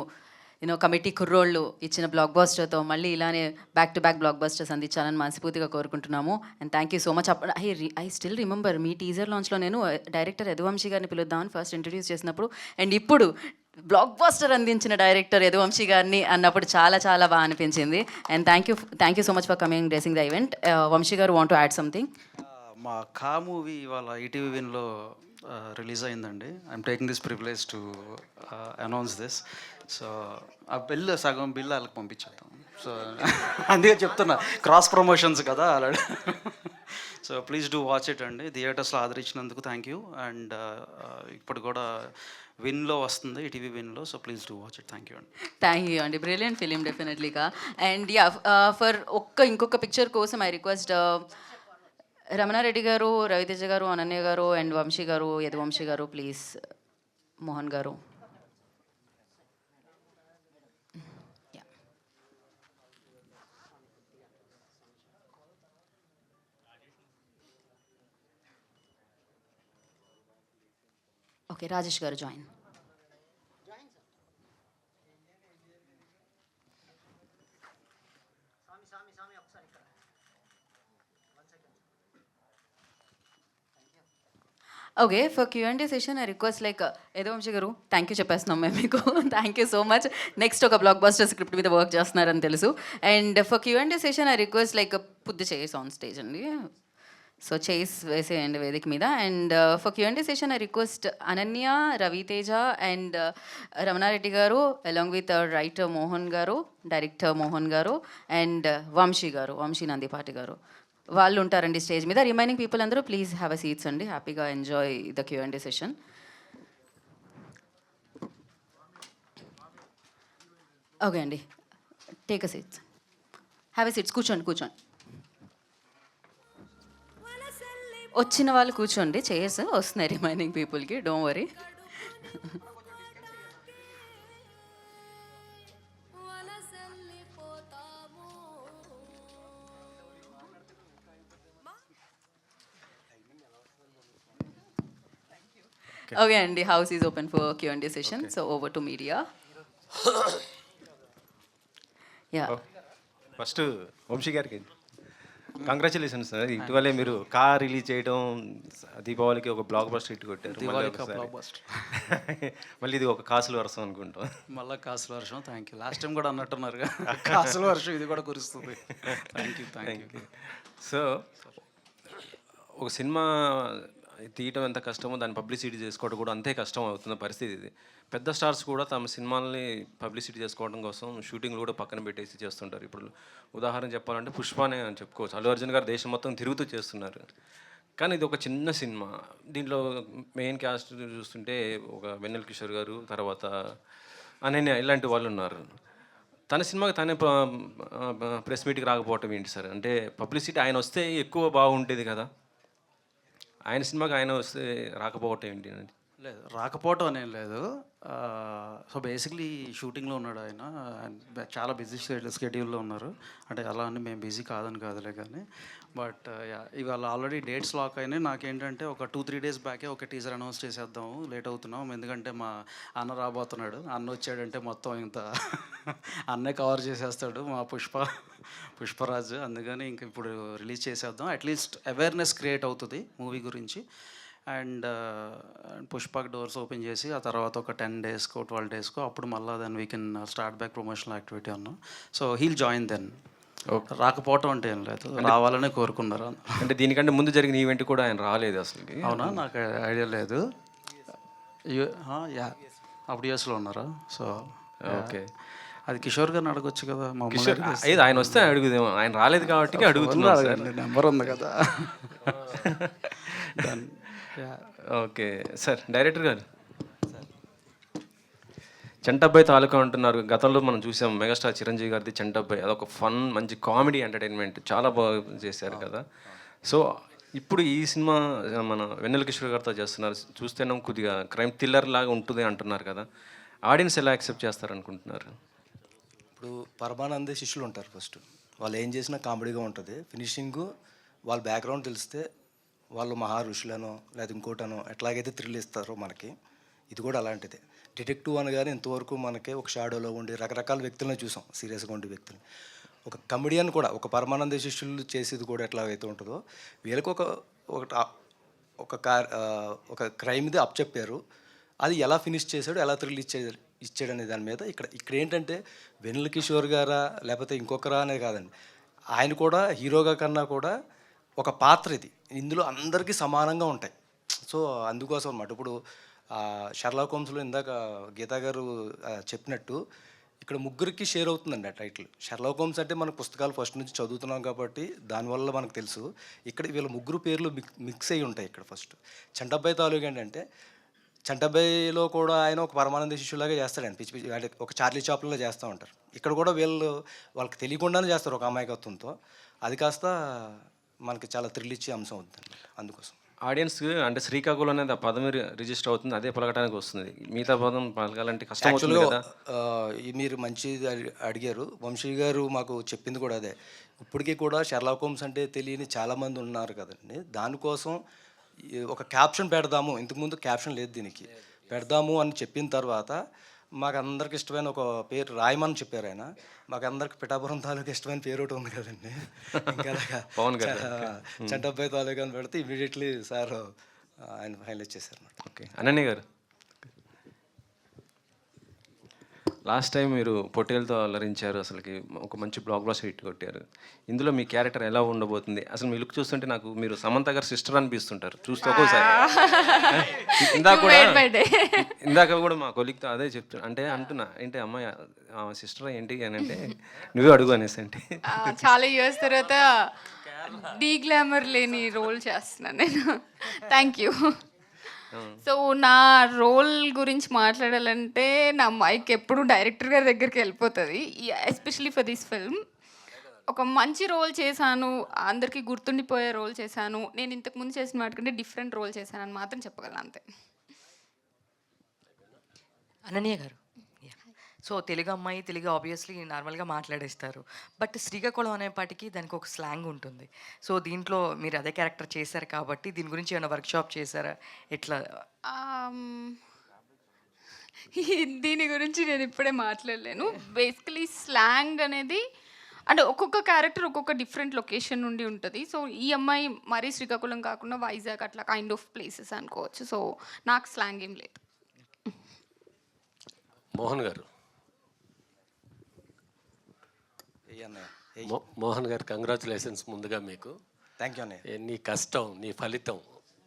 కమిటీ కుర్రోళ్ళు ఇచ్చిన బ్లాక్ బస్టర్తో మళ్ళీ ఇలానే back to back blockbusters అందించాలని మనస్ఫూర్తిగా కోరుకుంటున్నాము. And thank you so much. I still remember మీ టీజర్ లాంచ్లో నేను డైరెక్టర్ యదువంశీ గారిని పిలుద్దామని ఫస్ట్ ఇంట్రడ్యూస్ చేసినప్పుడు, అండ్ ఇప్పుడు బ్లాక్ బస్టర్ అందించిన డైరెక్టర్ యదువంశీ గారిని అన్నప్పుడు చాలా చాలా బాగా అనిపించింది. And thank you so much for coming gracing the event. Vamshi గారు వాంట్ టు యాడ్ సంథింగ్? మా కా మూవీ ఇవాళ ఈటీవీ విన్లో రిలీజ్ అయిందండి. I'm taking this privilege to announce this. So ఆ బిల్ సగం బిల్ వాళ్ళకి పంపించేద్దాం. సో అందుకే చెప్తున్నా, క్రాస్ ప్రమోషన్స్ కదా అలా. So please do watch it అండి. థియేటర్స్లో ఆదరించినందుకు థ్యాంక్ యూ. అండ్ ఇప్పుడు కూడా విన్లో వస్తుంది, ఈటీవీ విన్లో. So please do watch it. Thank you అండి. థ్యాంక్ యూ అండి, బ్రిలియంట్ ఫిలిం డెఫినెట్లీగా. అండ్ యా, ఫర్ ఇంకొక పిక్చర్ కోసం ఐ రిక్వెస్ట్ రమణారెడ్డి గారు, రవితేజ గారు, అనన్య గారు అండ్ వంశీ గారు, యదువంశీ గారు, ప్లీజ్. మోహన్ గారు. ఓకే, రాజేష్ గారు join. Okay, for Q&A session I request like Yaduvamshi గారు, థ్యాంక్ యూ చెప్పేస్తున్నాం మేము మీకు. Thank you so much. Next ఒక బ్లాక్ బస్టర్ స్క్రిప్ట్ మీద వర్క్ చేస్తున్నారని తెలుసు. And for Q&A session I request like పుద్దు చేసి ఆన్ స్టేజ్ అండి. సో చేస్ వేసేయండి వేదిక మీద. And for Q&A session I request Ananya, Raviteja and Ramanareddy గారు అలాంగ్ విత్ రైటర్ మోహన్ గారు, డైరెక్టర్ మోహన్ గారు అండ్ వంశీ గారు, వంశీ నందిపాటి గారు, వాళ్ళు ఉంటారండి స్టేజ్ మీద. రిమైనింగ్ పీపుల్ అందరూ ప్లీజ్ హ్యావ్ అ సీట్స్ అండి. హ్యాపీగా enjoy the Q&A session. Okay అండి, take a seats, have a seats. కూర్చోండి. వచ్చిన వాళ్ళు కూర్చోండి, చైర్స్ వస్తున్నాయి రిమైనింగ్ పీపుల్కి, డోంట్ వరీ. ఓకే అండి, house is open for Q&A session. So over to media. Yeah, first Vamshi గారికి కంగ్రాచులేషన్స్ సార్. ఇటీవలే మీరు కార్ రిలీజ్ చేయడం, దీపావళికి ఒక బ్లాక్ బస్టర్ హిట్ కొట్టారు. మళ్ళీ ఇది ఒక కాసుల వర్షం అనుకుంటాం. మళ్ళీ కాసుల వర్షం. Thank you. లాస్ట్ టైం కూడా అన్నట్టున్నారుగా కాసుల వర్షం, ఇది కూడా కురుస్తుంది. Thank you. సో ఒక సినిమా తీయటం ఎంత కష్టమో దాన్ని పబ్లిసిటీ చేసుకోవడం కూడా అంతే కష్టం అవుతున్న పరిస్థితి ఇది. పెద్ద స్టార్స్ కూడా తమ సినిమాల్ని పబ్లిసిటీ చేసుకోవడం కోసం షూటింగ్లు కూడా పక్కన పెట్టేసి చేస్తుంటారు. ఇప్పుడు ఉదాహరణ చెప్పాలంటే పుష్పనే అని చెప్పుకోవచ్చు. అల్లు అర్జున్ గారు దేశం మొత్తం తిరుగుతూ చేస్తున్నారు. కానీ ఇది ఒక చిన్న సినిమా. దీంట్లో మెయిన్ క్యాస్ట్ చూస్తుంటే ఒక వెన్నెల కిషోర్ గారు, తర్వాత అనన్య, ఇలాంటి వాళ్ళు ఉన్నారు. తన సినిమాకి తనే ప్రెస్ మీట్కి రాకపోవటం ఏంటి సార్? అంటే పబ్లిసిటీ ఆయన వస్తే ఎక్కువ బాగుండేది కదా, ఆయన సినిమాకి ఆయన వస్తే రాకపోవటం ఏంటి? లేదు, రాకపోవటం అనేం లేదు. సో బేసిక్లీ షూటింగ్లో ఉన్నాడు ఆయన. చాలా బిజీ స్కెడ్యూల్లో ఉన్నారు. అంటే అలా అని మేము బిజీ కాదులే కానీ. బట్ ఇవాళ ఆల్రెడీ డేట్స్ లాక్ అయినాయి. నాకేంటంటే ఒక 2-3 డేస్ బ్యాకే ఒక టీజర్ అనౌన్స్ చేసేద్దాము, లేట్ అవుతున్నాం. ఎందుకంటే మా అన్న రాబోతున్నాడు. అన్న వచ్చాడంటే మొత్తం ఇంత అన్నే కవర్ చేసేస్తాడు, మా పుష్పరాజ్. అందుకని ఇంక ఇప్పుడు రిలీజ్ చేసేద్దాం. అట్లీస్ట్ అవేర్నెస్ క్రియేట్ అవుతుంది మూవీ గురించి. అండ్ పుష్పక్ డోర్స్ ఓపెన్ చేసి ఆ తర్వాత ఒక 10 డేస్కో 12 డేస్కో అప్పుడు మళ్ళీ then we can start back promotional activity అన్నాం. So he'll join then. రాకపోవటం అంటే ఏం లేదు, రావాలనే కోరుకున్నారు. అంటే దీనికంటే ముందు జరిగిన ఈవెంట్ కూడా ఆయన రాలేదు అసలు? అవునా, నాకు ఐడియా లేదు. యా, అప్పుడు యూఎస్లో ఉన్నారా? సో ఓకే, అది కిషోర్ గారిని అడగొచ్చు కదా. ఏది ఆయన వస్తే అడుగుదేమో, ఆయన రాలేదు కాబట్టి అడుగుతున్నారు. నెంబర్ ఉంది కదా. Okay sir. డైరెక్టర్ గారు, చంటబ్బాయి తాలూకా అంటున్నారు. గతంలో మనం చూసాం మెగాస్టార్ చిరంజీవి గారిది చంటబ్బాయి. అదొక ఫన్, మంచి కామెడీ ఎంటర్టైన్మెంట్, చాలా బాగా చేశారు కదా. సో ఇప్పుడు ఈ సినిమా మన వెన్నెల కిషోర్ గారితో చేస్తున్నారు. చూస్తేనే కొద్దిగా క్రైమ్ థ్రిల్లర్ లాగా ఉంటుంది అంటున్నారు కదా. ఆడియన్స్ ఎలా యాక్సెప్ట్ చేస్తారనుకుంటున్నారు? ఇప్పుడు పరమానందే శిష్యులు ఉంటారు. ఫస్ట్ వాళ్ళు ఏం చేసినా కామెడీగా ఉంటుంది. ఫినిషింగ్ వాళ్ళ బ్యాక్గ్రౌండ్ తెలిస్తే వాళ్ళు మహా ఋషులనో లేదా ఇంకోటనో ఎట్లాగైతే థ్రిల్ ఇస్తారో మనకి, ఇది కూడా అలాంటిదే. డిటెక్టివ్ అనగానే ఇంతవరకు మనకి ఒక షాడోలో ఉండి రకరకాల వ్యక్తులను చూసాం, సీరియస్గా ఉండే వ్యక్తులు. ఒక కమెడియన్ కూడా, ఒక పరమానంద శిష్యులు చేసేది కూడా ఎట్లాగైతే ఉంటుందో, వీళ్ళకి ఒక క్రైమ్ది అప్ చెప్పారు. అది ఎలా ఫినిష్ చేశాడు, ఎలా థ్రిల్ ఇచ్చాడు అనే దాని మీద ఇక్కడ ఏంటంటే వెన్నెల కిషోర్ గారా లేకపోతే ఇంకొకరా అనేది కాదండి. ఆయన కూడా హీరోగా కన్నా కూడా ఒక పాత్ర ఇది. ఇందులో అందరికీ సమానంగా ఉంటాయి. సో అందుకోసం అన్నమాట. ఇప్పుడు షెర్లాక్ హోమ్స్లో ఇందాక గీతా గారు చెప్పినట్టు ఇక్కడ ముగ్గురికి షేర్ అవుతుందండి ఆ టైటిల్. షెర్లాక్ హోమ్స్ అంటే మన పుస్తకాలు ఫస్ట్ నుంచి చదువుతున్నాం కాబట్టి దానివల్ల మనకు తెలుసు. ఇక్కడ వీళ్ళ ముగ్గురు పేర్లు మిక్స్ అయ్యి ఉంటాయి ఇక్కడ. ఫస్ట్ చంటబ్బాయి తాలూకా ఏంటంటే చంటబ్బాయిలో కూడా ఆయన ఒక పరమానంద శిష్యులాగా చేస్తాడండి, పిచ్చి పిచ్చి అంటే ఒక చార్లీ చాప్లిన్లో చేస్తూ ఉంటారు. ఇక్కడ కూడా వాళ్ళకి తెలియకుండానే చేస్తారు ఒక అమాయకత్వంతో. అది కాస్త మనకి చాలా థ్రిల్ ఇచ్చే అంశం అవుతుంది అందుకోసం. ఆడియన్స్ అంటే శ్రీకాకుళం అనేది ఆ పదం రిజిస్టర్ అవుతుంది, అదే పలకడానికి వస్తుంది. మిగతా పదం పలకాలంటే కష్టం అవుతుంది కదా. మీరు మంచి అడిగారు. వంశీ గారు మాకు చెప్పింది కూడా అదే. ఇప్పటికీ కూడా షెర్లాక్ హోమ్స్ అంటే తెలియని చాలామంది ఉన్నారు కదండి. దానికోసం ఒక క్యాప్షన్ పెడదాము, ఇంతకుముందు క్యాప్షన్ లేదు దీనికి, పెడదాము అని చెప్పిన తర్వాత మాకు అందరికి ఇష్టమైన ఒక పేరు రాయమని చెప్పారు ఆయన. మాకు అందరికి పిఠాపురం తాలూకా ఇష్టమైన పేరు ఒకటి ఉంది కదండి, ఇంకా పవన్ గారు చంటబ్బాయి తాలూకా అని పెడితే ఇమీడియట్లీ సార్ ఆయన హైలైట్ చేశారు అన్నమాట. ఓకే. అనన్య గారు, లాస్ట్ టైం మీరు పొట్టేలతో అలరించారు, అసలుకి ఒక మంచి బ్లాక్ బ్లాస్టర్ హిట్ కొట్టారు. ఇందులో మీ క్యారెక్టర్ ఎలా ఉండబోతుంది? అసలు మీ లుక్ చూస్తుంటే నాకు మీరు సమంత గారు సిస్టర్ అనిపిస్తుంటారు చూస్తే ఒక్కోసారి. ఇందాక కూడా మా కొలిక్తో అదే చెప్తున్నా, అంటే అంటున్నా ఏంటి అమ్మాయి సిస్టర్ ఏంటి అని అంటే నువ్వే అడుగు అనేసి. అంటే చాలా ఇయర్స్ తర్వాత డీ గ్లామర్ లేని రోల్ చేస్తున్నాను నేను. Thank you. సో నా రోల్ గురించి మాట్లాడాలంటే నా మైక్ ఎప్పుడు డైరెక్టర్ గారి దగ్గరికి వెళ్ళిపోతుంది, ఎస్పెషలీ ఫర్ దిస్ ఫిల్మ్. ఒక మంచి రోల్ చేశాను, అందరికీ గుర్తుండిపోయే రోల్ చేశాను. నేను ఇంతకుముందు చేసిన వాటికంటే డిఫరెంట్ రోల్ చేశాను అని మాత్రం చెప్పగలను అంతే. అనన్య గారు, సో తెలుగు అమ్మాయి, తెలుగు ఆబ్వియస్లీ నార్మల్గా మాట్లాడేస్తారు, బట్ శ్రీకాకుళం అనేపాటికి దానికి ఒక స్లాంగ్ ఉంటుంది. సో దీంట్లో మీరు అదే క్యారెక్టర్ చేశారు కాబట్టి దీని గురించి ఏమైనా వర్క్షాప్ చేశారా, ఎట్లా? దీని గురించి నేను ఇప్పుడే మాట్లాడలేను. బేసికలీ స్లాంగ్ అనేది అంటే ఒక్కొక్క క్యారెక్టర్ ఒక్కొక్క డిఫరెంట్ లొకేషన్ నుండి ఉంటుంది. సో ఈ అమ్మాయి మరీ శ్రీకాకుళం కాకుండా వైజాగ్ అట్లా కైండ్ ఆఫ్ ప్లేసెస్ అనుకోవచ్చు. సో నాకు స్లాంగ్ ఏం లేదు. మోహన్ గారు, మోహన్ గారు కంగ్రాచులేషన్స్ ముందుగా మీకు. థ్యాంక్ యూ అన్నయ్య. నీ కష్టం, నీ ఫలితం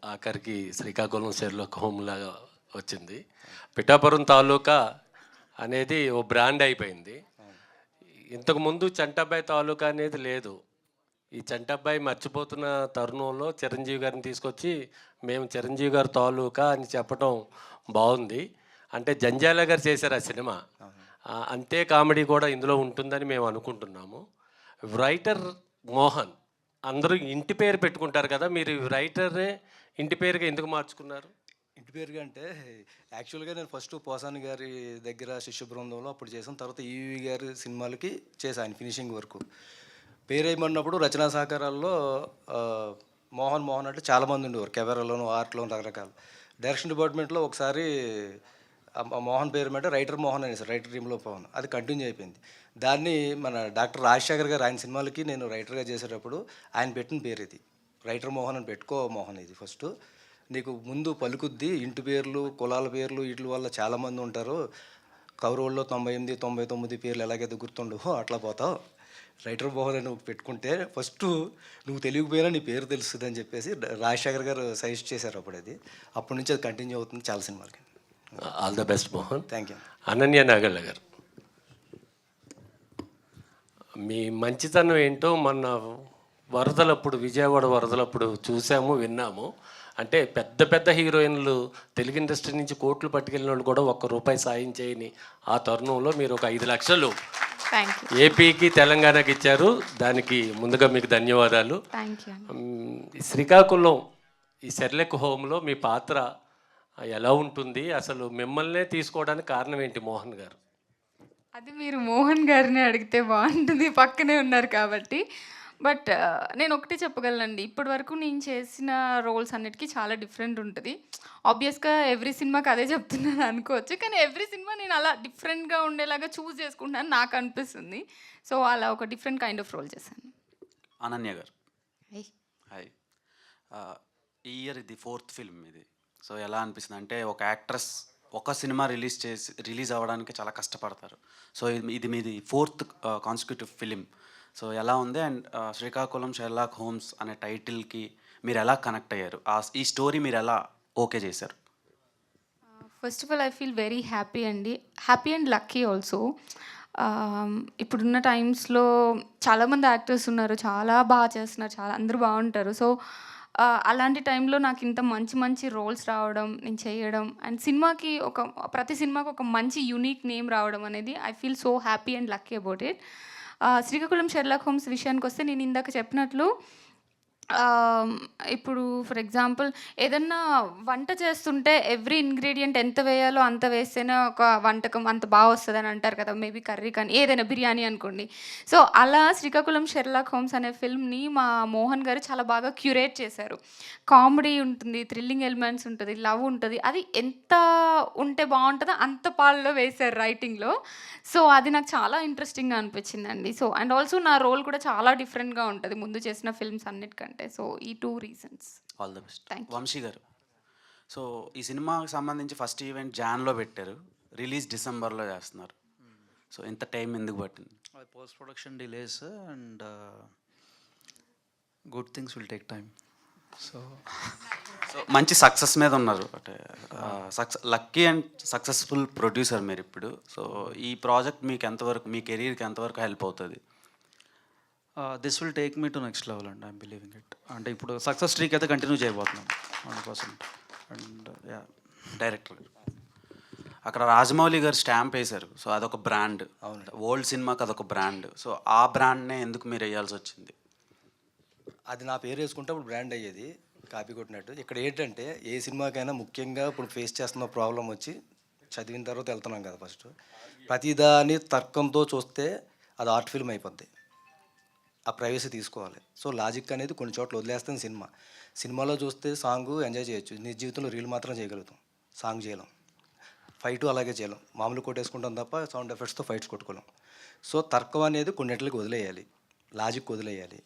ఆఖరికి శ్రీకాకుళం షెర్లాక్ హోమ్ లాగా వచ్చింది. పిఠాపురం తాలూకా అనేది ఓ బ్రాండ్ అయిపోయింది. ఇంతకుముందు చంటబ్బాయి తాలూకా అనేది లేదు. ఈ చంటబ్బాయి మర్చిపోతున్న తరుణంలో చిరంజీవి గారిని తీసుకొచ్చి మేము చిరంజీవి గారి తాలూకా అని చెప్పడం బాగుంది. అంటే జంజాల గారు చేశారు ఆ సినిమా, అంతే కామెడీ కూడా ఇందులో ఉంటుందని మేము అనుకుంటున్నాము. రైటర్ మోహన్, అందరూ ఇంటి పేరు పెట్టుకుంటారు కదా, మీరు రైటరే ఇంటి పేరుగా ఎందుకు మార్చుకున్నారు? ఇంటి పేరుగా అంటే యాక్చువల్గా నేను ఫస్ట్ పోసాని గారి దగ్గర శిష్య బృందంలో అప్పుడు చేసాను. తర్వాత ఈవి గారి సినిమాలకి చేశాను ఆయన ఫినిషింగ్ వరకు. పేరు వేయమన్నప్పుడు రచనా సహకారాల్లో మోహన్ అంటే చాలామంది ఉండేవారు, కెమెరాలోను ఆర్ట్లోను రకరకాలు. డైరెక్షన్ డిపార్ట్మెంట్లో ఒకసారి మోహన్ పేరు మీద రైటర్ మోహన్ అనేసి రైటర్ టీంలో పవన్, అది కంటిన్యూ అయిపోయింది. దాన్ని మన డాక్టర్ రాజశేఖర్ గారు ఆయన సినిమాలకి నేను రైటర్గా చేసేటప్పుడు ఆయన పెట్టిన పేరు ఇది, రైటర్ మోహన్ అని పెట్టుకో మోహన్, ఇది ఫస్ట్ నీకు ముందు పలుకుద్ది, ఇంటి పేర్లు కులాల పేర్లు వీటి వల్ల చాలామంది ఉంటారు, కౌరవుల్లో 98, 99 పేర్లు ఎలాగైతే గుర్తుండవో అట్లా పోతావు, రైటర్ మోహన్ అని నువ్వు పెట్టుకుంటే ఫస్ట్ నువ్వు తెలియకపోయినా నీ పేరు తెలుస్తుంది అని చెప్పేసి రాజశేఖర్ గారు సజెస్ట్ చేశారు అప్పుడు. అది అప్పటి నుంచి అది కంటిన్యూ అవుతుంది చాలా సినిమాలకి. All the best Mohan. Thank you. Ananya Nagalla గారు, మీ మంచితనం ఏంటో మొన్న వరదలప్పుడు, విజయవాడ వరదలప్పుడు చూసాము, విన్నాము. అంటే పెద్ద పెద్ద హీరోయిన్లు తెలుగు ఇండస్ట్రీ నుంచి కోట్లు పట్టుకెళ్ళిన వాళ్ళు కూడా ₹1 సాయం చేయని ఆ తరుణంలో మీరు ఒక 5 లక్షలు ఏపీకి తెలంగాణకి ఇచ్చారు. దానికి ముందుగా మీకు ధన్యవాదాలు. శ్రీకాకుళం ఈ షెర్లాక్ హోమ్లో మీ పాత్ర ఎలా ఉంటుంది? అసలు మిమ్మల్నే తీసుకోవడానికి కారణం ఏంటి మోహన్ గారు? అది మీరు మోహన్ గారిని అడిగితే బాగుంటుంది, పక్కనే ఉన్నారు కాబట్టి. బట్ నేను ఒకటే చెప్పగలనండి, ఇప్పటి వరకు నేను చేసిన రోల్స్ అన్నిటికీ చాలా డిఫరెంట్ ఉంటుంది. ఆబ్వియస్గా ఎవ్రీ సినిమాకి అదే చెప్తున్నాను అనుకోవచ్చు, కానీ ఎవ్రీ సినిమా నేను అలా డిఫరెంట్గా ఉండేలాగా చూస్ చేసుకుంటాను నాకు అనిపిస్తుంది. సో అలా ఒక డిఫరెంట్ కైండ్ ఆఫ్ రోల్ చేశాను. అనన్య గారు, హాయ్. ఈ ఇయర్ ఇది 4th ఫిల్మ్ ఇది. సో ఎలా అనిపిస్తుంది అంటే ఒక యాక్ట్రెస్ ఒక సినిమా రిలీజ్ అవ్వడానికి చాలా కష్టపడతారు. సో ఇది మీది 4th కాన్సిక్యూటివ్ ఫిలిం. సో ఎలా ఉంది? అండ్ శ్రీకాకుళం షెర్లాక్ హోమ్స్ అనే టైటిల్కి మీరు ఎలా కనెక్ట్ అయ్యారు? ఈ స్టోరీ మీరు ఎలా ఓకే చేశారు? First of all I feel very happy అండి. Happy and lucky also. ఇప్పుడున్న టైమ్స్లో చాలామంది యాక్టర్స్ ఉన్నారు, చాలా బాగా చేస్తున్నారు, చాలా అందరూ బాగుంటారు. సో అలాంటి టైంలో నాకు ఇంత మంచి మంచి రోల్స్ రావడం, నేను చేయడం అండ్ సినిమాకి ప్రతి సినిమాకి ఒక మంచి యూనిక్ నేమ్ రావడం అనేది I feel so happy and lucky about it. Srikakulam Sherlock homes విషయానికి వస్తే నేను ఇందాక చెప్పినట్లు ఇప్పుడు ఫర్ ఎగ్జాంపుల్ ఏదన్నా వంట చేస్తుంటే ఎవ్రీ ఇంగ్రీడియంట్ ఎంత వేయాలో అంత వేస్తేనే ఒక వంటకం అంత బాగా వస్తుందని అంటారు కదా. మేబీ కర్రీ కానీ ఏదైనా బిర్యానీ అనుకోండి. సో అలా శ్రీకాకుళం షెర్లాక్ హోమ్స్ అనే ఫిల్మ్ని మా మోహన్ గారు చాలా బాగా క్యూరేట్ చేశారు. కామెడీ ఉంటుంది, థ్రిల్లింగ్ ఎలిమెంట్స్ ఉంటుంది, లవ్ ఉంటుంది. అది ఎంత ఉంటే బాగుంటుందో అంత పాలలో వేశారు రైటింగ్లో. సో అది నాకు చాలా ఇంట్రెస్టింగ్గా అనిపించిందండి. సో అండ్ ఆల్సో నా రోల్ కూడా చాలా డిఫరెంట్గా ఉంటుంది ముందు చేసిన ఫిల్మ్స్ అన్నిటికంటే. సో ఈ 2 reasons. All the best. Thank you. Vamshi గారు, సో ఈ సినిమాకి సంబంధించి ఫస్ట్ ఈవెంట్ జాన్లో పెట్టారు, రిలీజ్ డిసెంబర్లో చేస్తున్నారు. సో ఇంత టైం ఎందుకు పట్టింది? Post production delays and good things will take time. So మంచి సక్సెస్ మీద ఉన్నారు, అంటే లక్కీ అండ్ సక్సెస్ఫుల్ ప్రొడ్యూసర్ మీరు ఇప్పుడు. సో ఈ ప్రాజెక్ట్ మీకు ఎంతవరకు, మీ కెరీర్కి ఎంతవరకు హెల్ప్ అవుతుంది? This will take me to next level and I'm believing it. అంటే ఇప్పుడు సక్సెస్ స్ట్రీక్ అయితే కంటిన్యూ చేయబోతున్నాం 100%. అండ్ యా, డైరెక్టర్ అక్కడ రాజమౌళి గారు స్టాంప్ వేశారు. సో అదొక బ్రాండ్, ఓల్డ్ సినిమాకి అదొక బ్రాండ్. సో ఆ బ్రాండ్నే ఎందుకు మీరు వేయాల్సి వచ్చింది? అది నా పేరు వేసుకుంటే అప్పుడు బ్రాండ్ అయ్యేది, కాపీ కొట్టినట్టు. ఇక్కడ ఏంటంటే ఏ సినిమాకైనా ముఖ్యంగా ఇప్పుడు ఫేస్ చేస్తున్న ప్రాబ్లం వచ్చి చదివిన తర్వాత వెళ్తున్నాం కదా. ఫస్ట్ ప్రతిదాని తర్కంతో చూస్తే అది ఆర్ట్ ఫిల్మ్ అయిపోద్ది. ఆ ప్రైవసీ తీసుకోవాలి. సో లాజిక్ అనేది కొన్ని చోట్ల వదిలేస్తుంది సినిమా. సినిమాలో చూస్తే సాంగ్ ఎంజాయ్ చేయొచ్చు, నీ జీవితంలో రీల్ మాత్రం చేయగలుగుతాం, సాంగ్ చేయలేం. ఫైట్ అలాగే చేయలేం, మామూలు కొట్టేసుకుంటాం తప్ప సౌండ్ ఎఫెక్ట్స్తో ఫైట్స్ కొట్టుకోలేం. సో తర్కం అనేది కొన్నిటికి వదిలేయాలి, లాజిక్ వదిలేయాలి,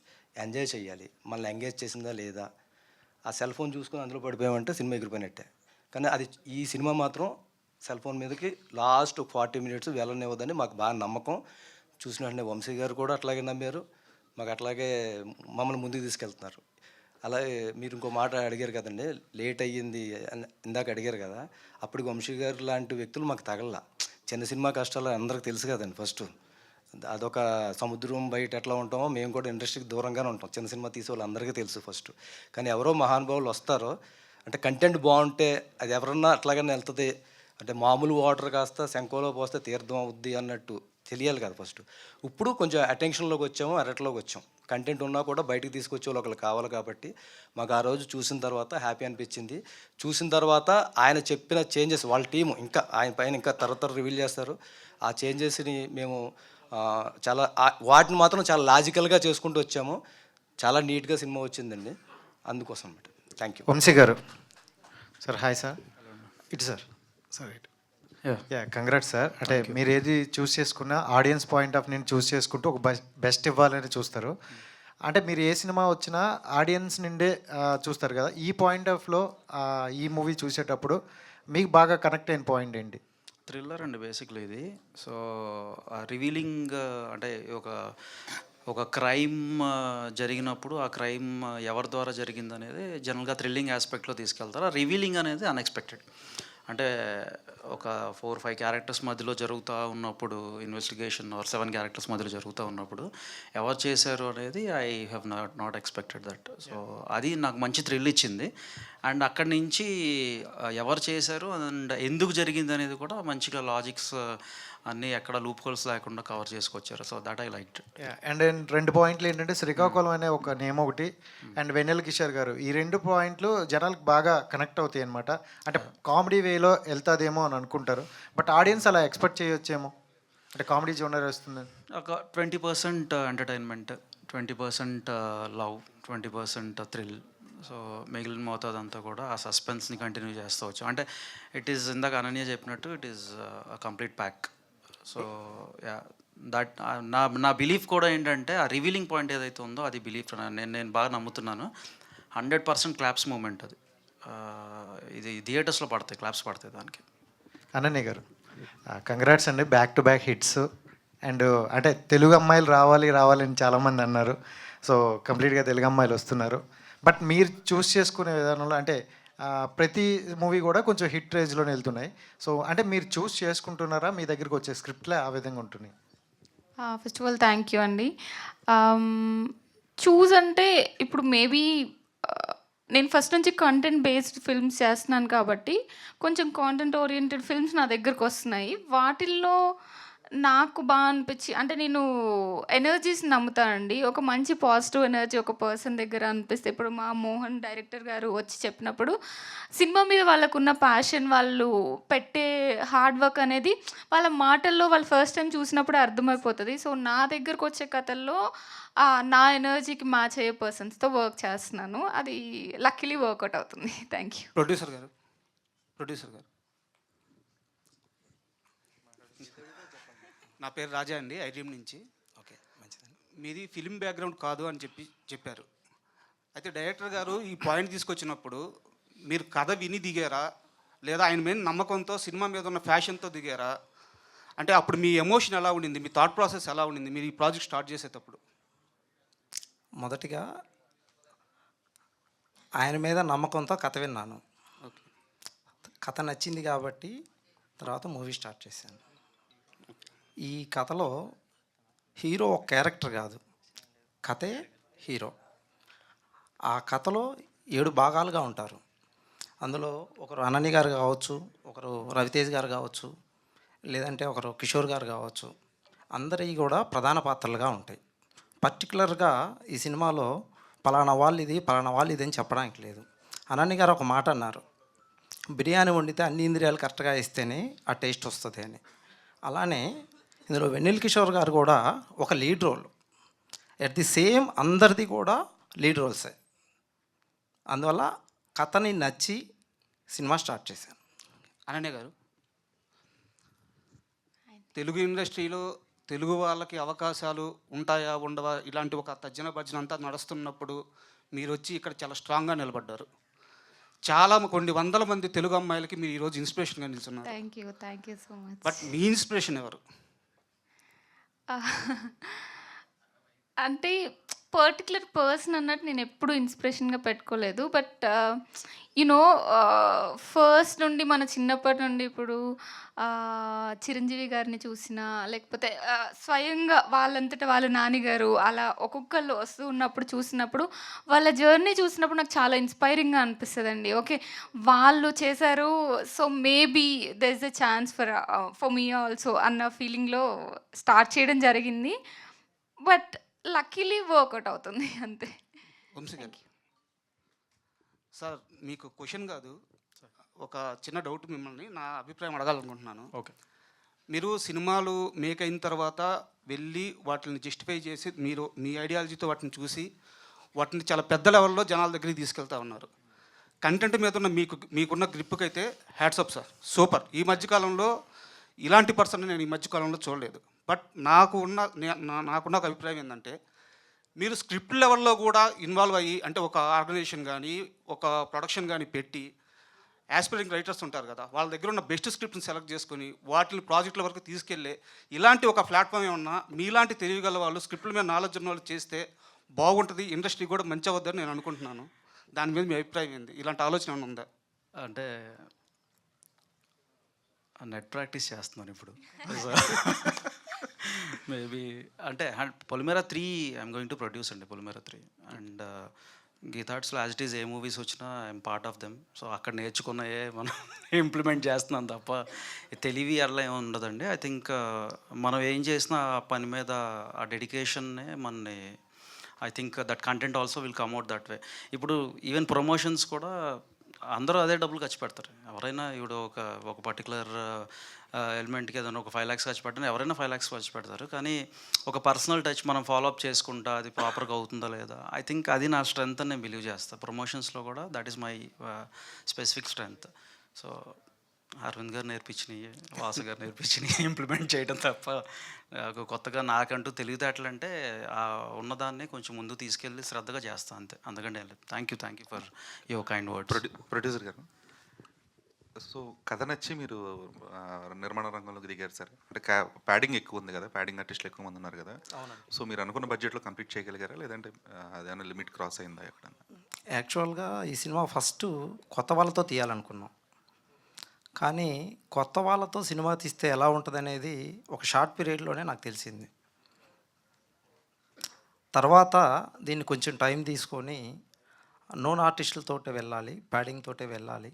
ఎంజాయ్ చేయాలి. మళ్ళీ ఎంగేజ్ చేసిందా లేదా, ఆ సెల్ ఫోన్ చూసుకొని అందులో పడిపోయామంటే సినిమా ఎగిరిపోయినట్టే. కానీ అది ఈ సినిమా మాత్రం సెల్ ఫోన్ మీదకి లాస్ట్ 40 minutes వెళ్ళనివ్వదని మాకు బాగా నమ్మకం. చూసిన వెంటనే వంశీ గారు కూడా అట్లాగే నమ్మారు, మాకు అట్లాగే మమ్మల్ని ముందుకు తీసుకెళ్తున్నారు. అలాగే మీరు ఇంకో మాట అడిగారు కదండి, లేట్ అయ్యింది అని ఇందాక అడిగారు కదా. అప్పటికి వంశీ గారు లాంటి వ్యక్తులు మాకు తగల. చిన్న సినిమా కష్టాలు అందరికి తెలుసు కదండి. ఫస్ట్ అదొక సముద్రం బయట ఎట్లా ఉంటామో మేము కూడా ఇండస్ట్రీకి దూరంగానే ఉంటాం. చిన్న సినిమా తీసే వాళ్ళు అందరికీ తెలుసు ఫస్ట్. కానీ ఎవరో మహానుభావులు వస్తారో, అంటే కంటెంట్ బాగుంటే అది ఎవరన్నా అట్లాగనే వెళ్తుంది. అంటే మామూలు వాటర్ కాస్త శంఖంలో పోస్తే తీర్థం అవుద్ది అన్నట్టు తెలియాలి కదా ఫస్ట్. ఇప్పుడు కొంచెం అటెన్షన్లోకి వచ్చాము, అరట్లోకి వచ్చాం. కంటెంట్ ఉన్నా కూడా బయటికి తీసుకొచ్చే వాళ్ళు ఒకళ్ళు కావాలి కాబట్టి మాకు ఆ రోజు చూసిన తర్వాత హ్యాపీ అనిపించింది. చూసిన తర్వాత ఆయన చెప్పిన చేంజెస్, వాళ్ళ టీము ఇంకా ఆయన పైన ఇంకా తర్వాత రివీల్ చేస్తారు. ఆ చేంజెస్ని మేము చాలా వాటిని మాత్రం చాలా లాజికల్గా చేసుకుంటూ వచ్చాము. చాలా నీట్గా సినిమా వచ్చిందండి, అందుకోసం అన్నమాట. Thank you. వంశీ గారు సార్. Hi sir. ఇటు సార్. సార్ ఇటు. Yeah, congrats sir. అంటే మీరు ఏది చూస్ చేసుకున్నా ఆడియన్స్ పాయింట్ ఆఫ్ నేను చూస్ చేసుకుంటూ ఒక బెస్ట్ ఇవ్వాలని చూస్తారు. అంటే మీరు ఏ సినిమా వచ్చినా ఆడియన్స్ నుండే చూస్తారు కదా. ఈ పాయింట్ ఆఫ్లో ఈ మూవీ చూసేటప్పుడు మీకు బాగా కనెక్ట్ అయిన పాయింట్ ఏంటి? థ్రిల్లర్ అండి బేసిక్లీ ఇది. సో రివీలింగ్ అంటే ఒక క్రైమ్ జరిగినప్పుడు ఆ క్రైమ్ ఎవరి ద్వారా జరిగింది అనేది జనరల్గా థ్రిల్లింగ్ ఆస్పెక్ట్లో తీసుకెళ్తారు. ఆ రివీలింగ్ అనేది అన్ఎక్స్పెక్టెడ్. అంటే ఒక 4-5 క్యారెక్టర్స్ మధ్యలో జరుగుతూ ఉన్నప్పుడు ఇన్వెస్టిగేషన్, 7 క్యారెక్టర్స్ మధ్యలో జరుగుతూ ఉన్నప్పుడు ఎవరు చేశారు అనేది I have not expected that. So అది నాకు మంచి థ్రిల్ ఇచ్చింది. అండ్ అక్కడి నుంచి ఎవరు చేశారు అండ్ ఎందుకు జరిగింది అనేది కూడా మంచిగా లాజిక్స్ అన్నీ ఎక్కడ లూప్ హోల్స్ లేకుండా కవర్ చేసుకొచ్చారు. So that I like. And 2 పాయింట్లు ఏంటంటే శ్రీకాకుళం అనే ఒక నేమ్ ఒకటి, అండ్ వెన్నెల కిషోర్ గారు. ఈ 2 పాయింట్లు జనాలకు బాగా కనెక్ట్ అవుతాయి అనమాట. అంటే కామెడీ వేలో వెళ్తాదేమో అని అనుకుంటారు, బట్ ఆడియన్స్ అలా ఎక్స్పెక్ట్ చేయొచ్చేమో, అంటే కామెడీ జోనర్ వస్తుంది. ఒక 20% ఎంటర్టైన్మెంట్, 20% లవ్, 20% థ్రిల్. సో మిగిలిన మోతాదంతా కూడా ఆ సస్పెన్స్ని కంటిన్యూ చేస్తూ వచ్చాం. అంటే ఇట్ ఈస్ ఇందాక అనన్య చెప్పినట్టు it is complete pack. So yeah, that నా బిలీఫ్ కూడా ఏంటంటే ఆ రివీలింగ్ పాయింట్ ఏదైతే ఉందో అది బిలీఫ్ నేను బాగా నమ్ముతున్నాను. 100% క్లాప్స్ మూమెంట్ అది. ఇది థియేటర్స్లో పడతాయి, క్లాప్స్ పడతాయి దానికి. అనన్య గారు కంగ్రాట్స్ అండి, back to back hits. And అంటే తెలుగు అమ్మాయిలు రావాలి అని చాలామంది అన్నారు. సో కంప్లీట్గా తెలుగు అమ్మాయిలు వస్తున్నారు. బట్ మీరు చూస్ చేసుకునే విధానంలో అంటే ప్రతి మూవీ కూడా కొంచెం హిట్ రేంజ్లోనే వెళ్తున్నాయి. సో అంటే మీరు చూస్ చేసుకుంటున్నారా, మీ దగ్గరికి వచ్చే స్క్రిప్ట్లే ఆ విధంగా ఉంటున్నాయి? First of all thank you అండి. చూస్ అంటే ఇప్పుడు మేబీ నేను ఫస్ట్ నుంచి కంటెంట్ బేస్డ్ ఫిల్మ్స్ చేస్తున్నాను కాబట్టి కొంచెం కాంటెంట్ ఓరియంటెడ్ ఫిల్మ్స్ నా దగ్గరకు వస్తున్నాయి. వాటిల్లో నాకు బాగా అనిపించి అంటే నేను ఎనర్జీస్ నమ్ముతానండి. ఒక మంచి పాజిటివ్ ఎనర్జీ ఒక పర్సన్ దగ్గర అనిపిస్తే, ఇప్పుడు మా మోహన్ డైరెక్టర్ గారు వచ్చి చెప్పినప్పుడు సినిమా మీద వాళ్ళకున్న ప్యాషన్, వాళ్ళు పెట్టే హార్డ్ వర్క్ అనేది వాళ్ళ మాటల్లో వాళ్ళు ఫస్ట్ టైం చూసినప్పుడు అర్థమైపోతుంది. సో నా దగ్గరకు వచ్చే కథల్లో నా ఎనర్జీకి మ్యాచ్ అయ్యే పర్సన్స్తో వర్క్ చేస్తున్నాను. అది లక్కీలీ వర్కౌట్ అవుతుంది. Thank you. ప్రొడ్యూసర్ గారు నా పేరు రాజా అండి, ఐడ్రీమ్ నుంచి. ఓకే, మంచిదండి. మీది ఫిలిం బ్యాక్గ్రౌండ్ కాదు అని చెప్పారు. అయితే డైరెక్టర్ గారు ఈ పాయింట్ తీసుకొచ్చినప్పుడు మీరు కథ విని దిగారా, లేదా ఆయన మీద నమ్మకంతో సినిమా మీద ఉన్న ఫ్యాషన్తో దిగారా? అంటే అప్పుడు మీ ఎమోషన్ ఎలా ఉండింది, మీ థాట్ ప్రాసెస్ ఎలా ఉండింది మీరు ఈ ప్రాజెక్ట్ స్టార్ట్ చేసేటప్పుడు? మొదటిగా ఆయన మీద నమ్మకంతో కథ విన్నాను. కథ నచ్చింది కాబట్టి తర్వాత మూవీ స్టార్ట్ చేశాను. ఈ కథలో హీరో ఒక క్యారెక్టర్ కాదు, కథే హీరో. ఆ కథలో 7 భాగాలుగా ఉంటారు. అందులో ఒకరు అనని గారు కావచ్చు, ఒకరు రవితేజ్ గారు కావచ్చు, లేదంటే ఒకరు కిషోర్ గారు కావచ్చు. అందరివి కూడా ప్రధాన పాత్రలుగా ఉంటాయి. పర్టికులర్గా ఈ సినిమాలో పలానా వాళ్ళు ఇది అని చెప్పడానికి లేదు. అనని గారు ఒక మాట అన్నారు, బిర్యానీ వండితే అన్ని ఇంద్రియాలు కరెక్ట్గా ఇస్తేనే ఆ టేస్ట్ వస్తుంది అని. అలానే ఇందులో వెన్నెల కిషోర్ గారు కూడా ఒక lead role. At the same అందరిది కూడా లీడ్ రోల్సే. అందువల్ల కథని నచ్చి సినిమా స్టార్ట్ చేశాను. అనన్య గారు, తెలుగు ఇండస్ట్రీలో తెలుగు వాళ్ళకి అవకాశాలు ఉంటాయా ఉండవా ఇలాంటి ఒక తర్జన భర్జన అంతా నడుస్తున్నప్పుడు మీరు వచ్చి ఇక్కడ చాలా స్ట్రాంగ్గా నిలబడ్డారు. కొన్ని వందల మంది తెలుగు అమ్మాయిలకి మీరు ఈరోజు ఇన్స్పిరేషన్గా నిల్చున్నారు. Thank you so much. But me inspiration ఎవరు? అంటే పర్టికులర్ పర్సన్ అన్నట్టు నేను ఎప్పుడు ఇన్స్పిరేషన్గా పెట్టుకోలేదు. బట్ యునో ఫస్ట్ నుండి మన చిన్నప్పటి నుండి ఇప్పుడు చిరంజీవి గారిని చూసినా, లేకపోతే స్వయంగా వాళ్ళంతటా వాళ్ళ నాన్నగారు అలా ఒక్కొక్కళ్ళు వస్తూ ఉన్నప్పుడు చూసినప్పుడు, వాళ్ళ జర్నీ చూసినప్పుడు నాకు చాలా ఇన్స్పైరింగ్గా అనిపిస్తుందండి. ఓకే, వాళ్ళు చేశారు, so maybe there is a chance for me also అన్న ఫీలింగ్లో స్టార్ట్ చేయడం జరిగింది. బట్ లక్కీలీ వర్కౌట్ అవుతుంది అంతే. వంశీ గారు, సార్ మీకు క్వశ్చన్ కాదు, ఒక చిన్న డౌట్ మిమ్మల్ని నా అభిప్రాయం అడగాలనుకుంటున్నాను. ఓకే. మీరు సినిమాలు మేక్ అయిన తర్వాత వెళ్ళి వాటిని జస్టిఫై చేసి మీరు మీ ఐడియాలజీతో వాటిని చూసి వాటిని చాలా పెద్ద లెవెల్లో జనాల దగ్గరికి తీసుకెళ్తా ఉన్నారు. కంటెంట్ మీద ఉన్న మీకున్న గ్రిప్కి అయితే హ్యాట్స్ ఆఫ్ సార్, సూపర్. ఈ మధ్యకాలంలో ఇలాంటి పర్సన్ నేను ఈ మధ్యకాలంలో చూడలేదు. బట్ నాకున్న ఒక అభిప్రాయం ఏంటంటే, మీరు స్క్రిప్ట్ లెవెల్లో కూడా ఇన్వాల్వ్ అయ్యి, అంటే ఒక ఆర్గనైజేషన్ కానీ ఒక ప్రొడక్షన్ కానీ పెట్టి యాస్పిరింగ్ రైటర్స్ ఉంటారు కదా, వాళ్ళ దగ్గర ఉన్న బెస్ట్ స్క్రిప్ట్ని సెలెక్ట్ చేసుకొని వాటిని ప్రాజెక్టుల వరకు తీసుకెళ్ళే ఇలాంటి ఒక ప్లాట్ఫామ్ ఏమన్నా మీలాంటి తెలియగల వాళ్ళు స్క్రిప్ట్ల మీద నాలెడ్జ్ ఉన్న వాళ్ళు చేస్తే బాగుంటుంది, ఇండస్ట్రీ కూడా మంచి అవుద్దని నేను అనుకుంటున్నాను. దాని మీద మీ అభిప్రాయం ఏంది? ఇలాంటి ఆలోచన ఏమైనా ఉందా? అంటే నెట్ ప్రాక్టీస్ చేస్తున్నాను ఇప్పుడు. మేబీ అంటే Polimera 3 I'm going to produce అండి, పొలిమేరా 3. అండ్ గీతార్ట్స్లో as it is a movies వచ్చినా I'm part of them. So అక్కడ నేర్చుకున్నయే మనం ఇంప్లిమెంట్ చేస్తున్నాం తప్ప తెలివి అట్లా ఏమి ఉండదండి. ఐ థింక్ మనం ఏం చేసినా ఆ పని మీద ఆ డెడికేషన్నే మనని, I think that content also will come out that way. ఇప్పుడు ఈవెన్ ప్రమోషన్స్ కూడా అందరూ అదే డబ్బులు ఖర్చు పెడతారు. ఎవరైనా ఇప్పుడు ఒక పర్టికులర్ ఎలిమెంట్కి ఏదైనా ఒక 5 lakhs ఖర్చు పెట్టినా ఎవరైనా 5 lakhs ఖర్చు పెడతారు. కానీ ఒక పర్సనల్ టచ్ మనం ఫాలోఅప్ చేసుకుంటా అది ప్రాపర్గా అవుతుందా లేదా, ఐ థింక్ అది నా స్ట్రెంగ్త్ అని నేను బిలీవ్ చేస్తాను. ప్రమోషన్స్లో కూడా that is my specific strength. So Aravind గారు నేర్పించినవి, వాసు గారు నేర్పించినవి ఇంప్లిమెంట్ చేయడం తప్ప కొత్తగా నాకంటూ తెలివితేటలు అంటే ఉన్నదాన్ని కొంచెం ముందు తీసుకెళ్ళి శ్రద్ధగా చేస్తాను అంతే. అందుకంటే thank you for your kind words. Producer గారు, సో కథ నచ్చి మీరు నిర్మాణ రంగంలోకి దిగారు సార్. అంటే ప్యాడింగ్ ఎక్కువ ఉంది కదా, ప్యాడింగ్ ఆర్టిస్టులు ఎక్కువ మంది ఉన్నారు కదా. సో మీరు అనుకున్న బడ్జెట్లో కంప్లీట్ చేయగలిగారా, లేదంటే అదేమైనా లిమిట్ క్రాస్ అయిందా ఎక్కడ? యాక్చువల్గా ఈ సినిమా ఫస్ట్ కొత్త వాళ్ళతో తీయాలనుకున్నాం. కానీ కొత్త వాళ్ళతో సినిమా తీస్తే ఎలా ఉంటుందనేది ఒక షార్ట్ పీరియడ్‌లోనే నాకు తెలిసింది. తర్వాత దీన్ని కొంచెం టైం తీసుకొని నోన్ ఆర్టిస్టులతోటే వెళ్ళాలి, ప్యాడింగ్ తోటే వెళ్ళాలి.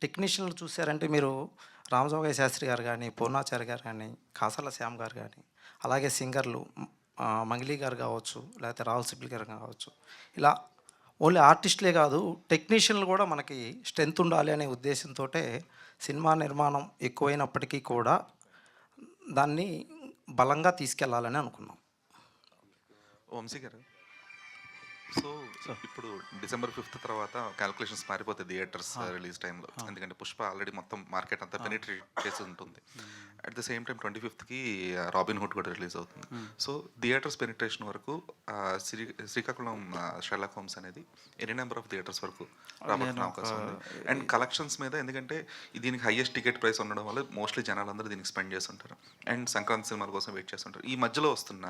టెక్నీషియన్‌లు చూసారంటే మీరు రామజోగయ్య శాస్త్రి గారు గానీ, పూర్ణాచారి గారు గానీ, కాసర్ల శ్యామ్ గారు గానీ, అలాగే సింగర్లు మంగ్లీ గారు కావచ్చు, లేకపోతే రాహుల్ సిప్లి గారు కావచ్చు. ఇలా ఓన్లీ ఆర్టిస్టులే కాదు, టెక్నీషియన్లు కూడా మనకి స్ట్రెంత్ ఉండాలి అనే ఉద్దేశంతోటే సినిమా నిర్మాణం ఎక్కువైనప్పటికీ కూడా దాన్ని బలంగా తీసుకెళ్లాలని అనుకున్నాం. వంశీ గారు, సో ఇప్పుడు డిసెంబర్ 5th తర్వాత క్యాల్కులేషన్స్ మారిపోతాయి థియేటర్స్ రిలీజ్ టైంలో, ఎందుకంటే పుష్ప ఆల్రెడీ మొత్తం మార్కెట్ అంతా పెనిట్రేట్ చేసి ఉంటుంది. At the same time 25th robin hood కూడా రిలీజ్ అవుతుంది. సో థియేటర్స్ పెనిట్రేషన్ వరకు శ్రీకాకుళం షెర్లాక్ హోమ్స్ అనేది ఎన్ని నెంబర్ ఆఫ్ థియేటర్స్ వరకు రాబోతున్న అవకాశం ఉంది? అండ్ కలెక్షన్స్ మీద, ఎందుకంటే దీనికి హైయెస్ట్ టికెట్ ప్రైస్ ఉండడం వల్ల మోస్ట్లీ జనాలందరూ దీనికి స్పెండ్ చేస్తుంటారు అండ్ సంక్రాంతి సినిమాల కోసం వెయిట్ చేస్తుంటారు. ఈ మధ్యలో వస్తున్న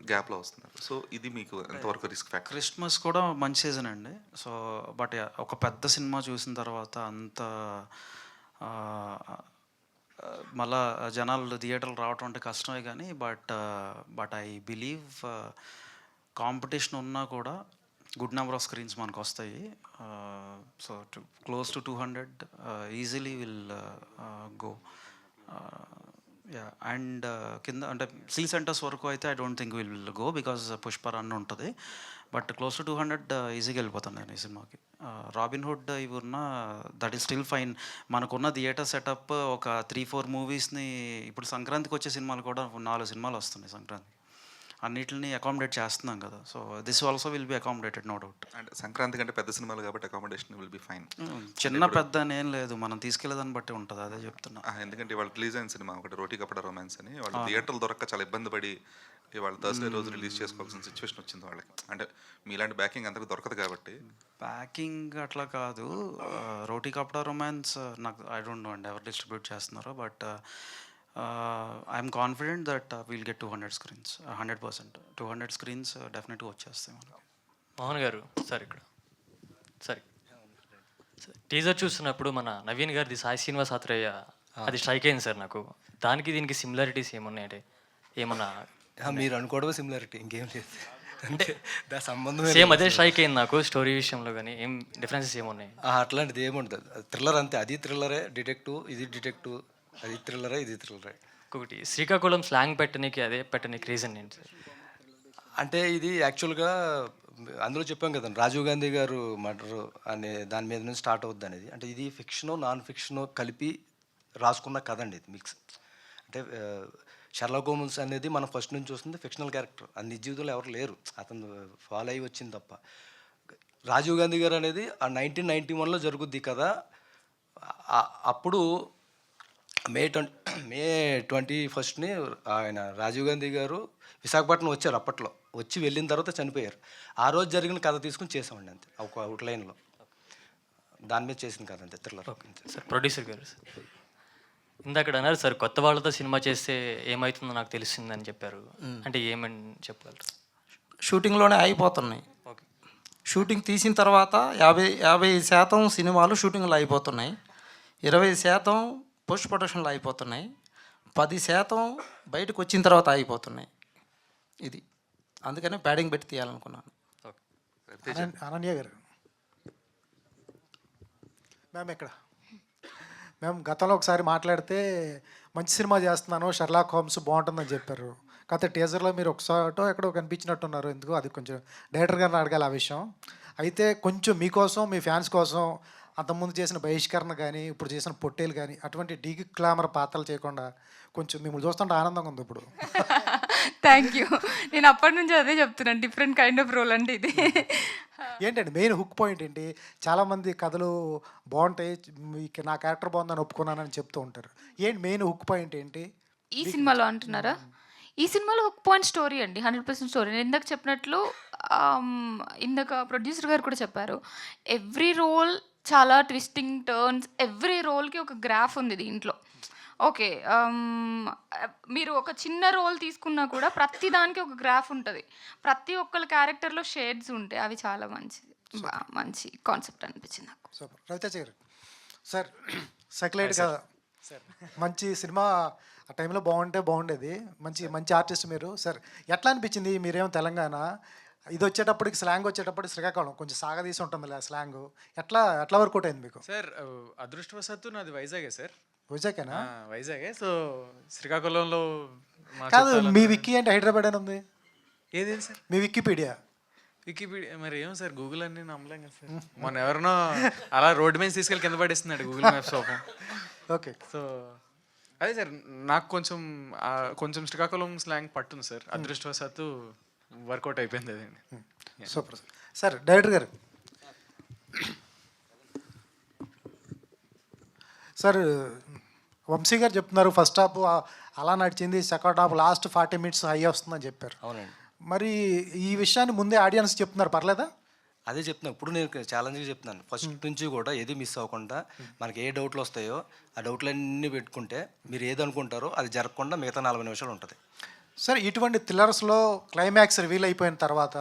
గ్యాప్లో వస్తున్నారు. సో ఇది మీకు ఎంతవరకు రిస్క్ ఫ్యాక్టర్? క్రిస్మస్ కూడా మంచి సీజన్ అండి. సో బట్ ఒక పెద్ద సినిమా చూసిన తర్వాత అంత మళ్ళా జనాలు థియేటర్లు రావటం అంటే కష్టమే, కానీ బట్ ఐ బిలీవ్ కాంపిటీషన్ ఉన్నా కూడా గుడ్ నెంబర్ ఆఫ్ స్క్రీన్స్ మనకు వస్తాయి. So close to 200 easily will go. Yeah, and కింద అంటే సిల్ సెంటర్స్ వరకు అయితే I don't think will go, because Pushpa run ఉంటుంది. బట్ క్లోజ్ టు 200 ఈజీగా వెళ్ళిపోతాను నేను ఈ సినిమాకి. రాబిన్ హుడ్ ఇవి ఉన్న దట్ ఈస్ స్టిల్ ఫైన్. మనకున్న థియేటర్ సెటప్ ఒక 3-4 మూవీస్ని, ఇప్పుడు సంక్రాంతికి వచ్చే సినిమాలు కూడా 4 సినిమాలు వస్తున్నాయి సంక్రాంతి, అన్నిటిని అకామిడేట్ చేస్తున్నాం కదా. So this also will be accommodated, no doubt. అంటే సంక్రాంతి కంటే పెద్ద సినిమాలు కాబట్టి అకామిడేషన్ విల్ బి ఫైన్. చిన్న పెద్ద అని ఏం లేదు, మనం తీసుకెళ్ళేదాన్ని బట్టి ఉంటుంది, అదే చెప్తున్నా. ఎందుకంటే వాళ్ళు రిలీజ్ అయిన సినిమా ఒకటి రోటీ కపడా రొమాన్స్ అని, వాళ్ళు థియేటర్లు దొరక్క చాలా ఇబ్బంది పడి వాళ్ళు థర్స్డే రోజు రిలీజ్ చేసుకోవాల్సిన సిచ్యువేషన్ వచ్చింది వాళ్ళకి. అంటే మీలాంటి బ్యాకింగ్ అందరికి దొరకదు కాబట్టి. ప్యాకింగ్ అట్లా కాదు, రోటీ కపడా రొమాన్స్ నాకు ఐ డోంట్ నో అండి ఎవరు డిస్ట్రిబ్యూట్ చేస్తున్నారో, but I'm confident that will get 200 screens, 100%. 200 screens డెఫినెట్గా వచ్చేస్తాయి మనకి. మోహన్ గారు సార్ ఇక్కడ సరే, టీజర్ చూస్తున్నప్పుడు మన నవీన్ గారిది సాయి శ్రీనివాస్ ఆత్రేయ అది స్ట్రైక్ అయింది సార్ నాకు. దానికి దీనికి సిమిలారిటీస్ ఏమున్నాయి అంటే ఏమన్నా? మీరు అనుకోవడమే సిమిలారిటీ, ఇంకేం లేదు. అంటే దాని సంబంధం సేమ్ అదే స్ట్రైక్ అయింది నాకు స్టోరీ విషయంలో, కానీ ఏం డిఫరెన్సెస్ ఏమున్నాయి? అట్లాంటిది ఏముంటుంది, థ్రిల్లర్ అంతే. అది థ్రిల్లరే, డిటెక్టివ్ ఇది డిటెక్టివ్, అది థ్రిల్లరే ఇది థ్రిల్లరే. ఇంకొకటి శ్రీకాకుళం స్లాంగ్ పెట్టడానికి అదే పెట్టడానికి రీజన్ ఏంటి సార్? అంటే ఇది యాక్చువల్గా అందులో చెప్పాం కదండి, రాజీవ్ గాంధీ గారు మర్డర్ అనే దాని మీద నుంచి స్టార్ట్ అవుద్ది అనేది. అంటే ఇది ఫిక్షను నాన్ ఫిక్షను కలిపి రాసుకున్న కథ అండి ఇది, మిక్స్. అంటే షెర్లాక్ హోమ్స్ అనేది మనం ఫస్ట్ నుంచి చూస్తుంది ఫిక్షనల్ క్యారెక్టర్, అది నిజ జీవితంలో ఎవరు లేరు, అతను ఫాలో అయ్యి వచ్చింది తప్ప. రాజీవ్ గాంధీ గారు అనేది ఆ 1991లో జరుగుద్ది కదా. అప్పుడు మే 21 ఆయన రాజీవ్ గాంధీ గారు విశాఖపట్నం వచ్చారు. అప్పట్లో వచ్చి వెళ్ళిన తర్వాత చనిపోయారు. ఆ రోజు జరిగిన కథ తీసుకుని చేసామండి అంతే, ఒక అవుట్లైన్లో దాని మీద చేసిన కథ అంతే, థ్రిల్లర్. సార్ ప్రొడ్యూసర్ గారు సార్ ఇందాక అన్నారు సార్ కొత్త వాళ్ళతో సినిమా చేస్తే ఏమవుతుందో నాకు తెలిసిందని చెప్పారు, అంటే ఏమని చెప్పగలరు? షూటింగ్లోనే అయిపోతున్నాయి. ఓకే, షూటింగ్ తీసిన తర్వాత 50% సినిమాలు షూటింగ్లో అయిపోతున్నాయి, 20% పోస్ట్ ప్రొడక్షన్లో అయిపోతున్నాయి, 10% బయటకు వచ్చిన తర్వాత అయిపోతున్నాయి. ఇది అందుకని ప్యాడింగ్ పెట్టి తీయాలనుకున్నాను. అనన్య గారు, మ్యామ్ ఇక్కడ మేము గతంలో ఒకసారి మాట్లాడితే మంచి సినిమా చేస్తున్నాను, షెర్లాక్ హోమ్స్ బాగుంటుందని చెప్పారు. కాకపోతే టీజర్లో మీరు ఒకసారి ఎక్కడో కనిపించినట్టున్నారు, ఎందుకు అది కొంచెం డైరెక్టర్ గారిని అడగాలి ఆ విషయం. అయితే కొంచెం మీకోసం మీ ఫ్యాన్స్ కోసం అంతకుముందు చేసిన బహిష్కరణ కానీ ఇప్పుడు చేసిన పొట్టేలు కానీ అటువంటి డీకి క్లామర్ పాత్రలు చేయకుండా కొంచెం మిమ్మల్ని చూస్తుంటే ఆనందంగా ఉంది ఇప్పుడు. Thank you. నేను అప్పటి నుంచి అదే చెప్తున్నాను, డిఫరెంట్ కైండ్ ఆఫ్ రోల్ అంటే ఇది. ఏంటండి మెయిన్ హుక్ పాయింట్ ఏంటి? చాలామంది కథలు బాగుంటాయి, నా క్యారెక్టర్ బాగుందని ఒప్పుకున్నానని చెప్తూ ఉంటారు. ఏంటి మెయిన్ హుక్ పాయింట్ ఏంటి ఈ సినిమాలో అంటున్నారా? ఈ సినిమాలో హుక్ పాయింట్ స్టోరీ అండి, 100% స్టోరీ. నేను ఇందాక చెప్పినట్లు ఇందాక ప్రొడ్యూసర్ గారు కూడా చెప్పారు, ఎవ్రీ రోల్ చాలా ట్విస్టింగ్ టర్న్స్, ఎవ్రీ రోల్కి ఒక గ్రాఫ్ ఉంది దీంట్లో. ఓకే, మీరు ఒక చిన్న రోల్ తీసుకున్నా కూడా ప్రతి దానికి ఒక గ్రాఫ్ ఉంటుంది, ప్రతి ఒక్కరి క్యారెక్టర్లో షేడ్స్ ఉంటాయి, అవి చాలా మంచిది. మంచి కాన్సెప్ట్ అనిపించింది నాకు. సూపర్. రవితేజ గారు సార్, సెటిలైట్ కదా మంచి సినిమా ఆ టైంలో బాగుండేది. మంచి మంచి ఆర్టిస్ట్ మీరు సార్. ఎట్లా అనిపించింది? మీరేమో తెలంగాణ, ఇది వచ్చేటప్పటికి స్లాంగ్ వచ్చేటప్పటికి శ్రీకాకుళం కొంచెం సాగదీసి ఉంటుంది స్లాంగ్. ఎట్లా వర్కౌట్ అయింది మీకు? సార్ అదృష్టవశాత్తు నాది వైజాగే సార్. వైజాగేనా? వైజాగే. సో శ్రీకాకుళంలో కాదు, మీ విక్కీ అంటే హైదరాబాద్ అని ఉంది. ఏది సార్? మీ వికీపీడియా మరి ఏం సార్, గూగుల్ అన్ని నమ్మలేం కదా సార్. మొన్న ఎవరినో అలా రోడ్డు మీద తీసుకెళ్ళి కింద పడేస్తున్నాడు Google Maps open. Okay. So అదే సార్, నాకు కొంచెం శ్రీకాకుళం స్లాంగ్ పట్టుంది సార్. అదృష్టవశాత్తు వర్కౌట్ అయిపోయింది అదండి. Super sir. సార్ డైరెక్టర్ గారు సార్, వంశీ గారు చెప్తున్నారు ఫస్ట్ హాఫ్ అలా నడిచింది, second half last 40 minutes high వస్తుందని చెప్పారు. అవునండి. మరి ఈ విషయాన్ని ముందే ఆడియన్స్ చెప్తున్నారు, పర్లేదా? అదే చెప్తున్నాను. ఇప్పుడు నేను ఛాలెంజ్గా చెప్తున్నాను, ఫస్ట్ నుంచి కూడా ఏది మిస్ అవ్వకుండా మనకి ఏ డౌట్లు వస్తాయో ఆ డౌట్లన్నీ పెట్టుకుంటే మీరు ఏది అనుకుంటారో అది జరగకుండా మిగతా 40 నిమిషాలు ఉంటుంది. సార్, ఇటువంటి థ్రిల్లర్స్లో క్లైమాక్స్ రివీల్ అయిపోయిన తర్వాత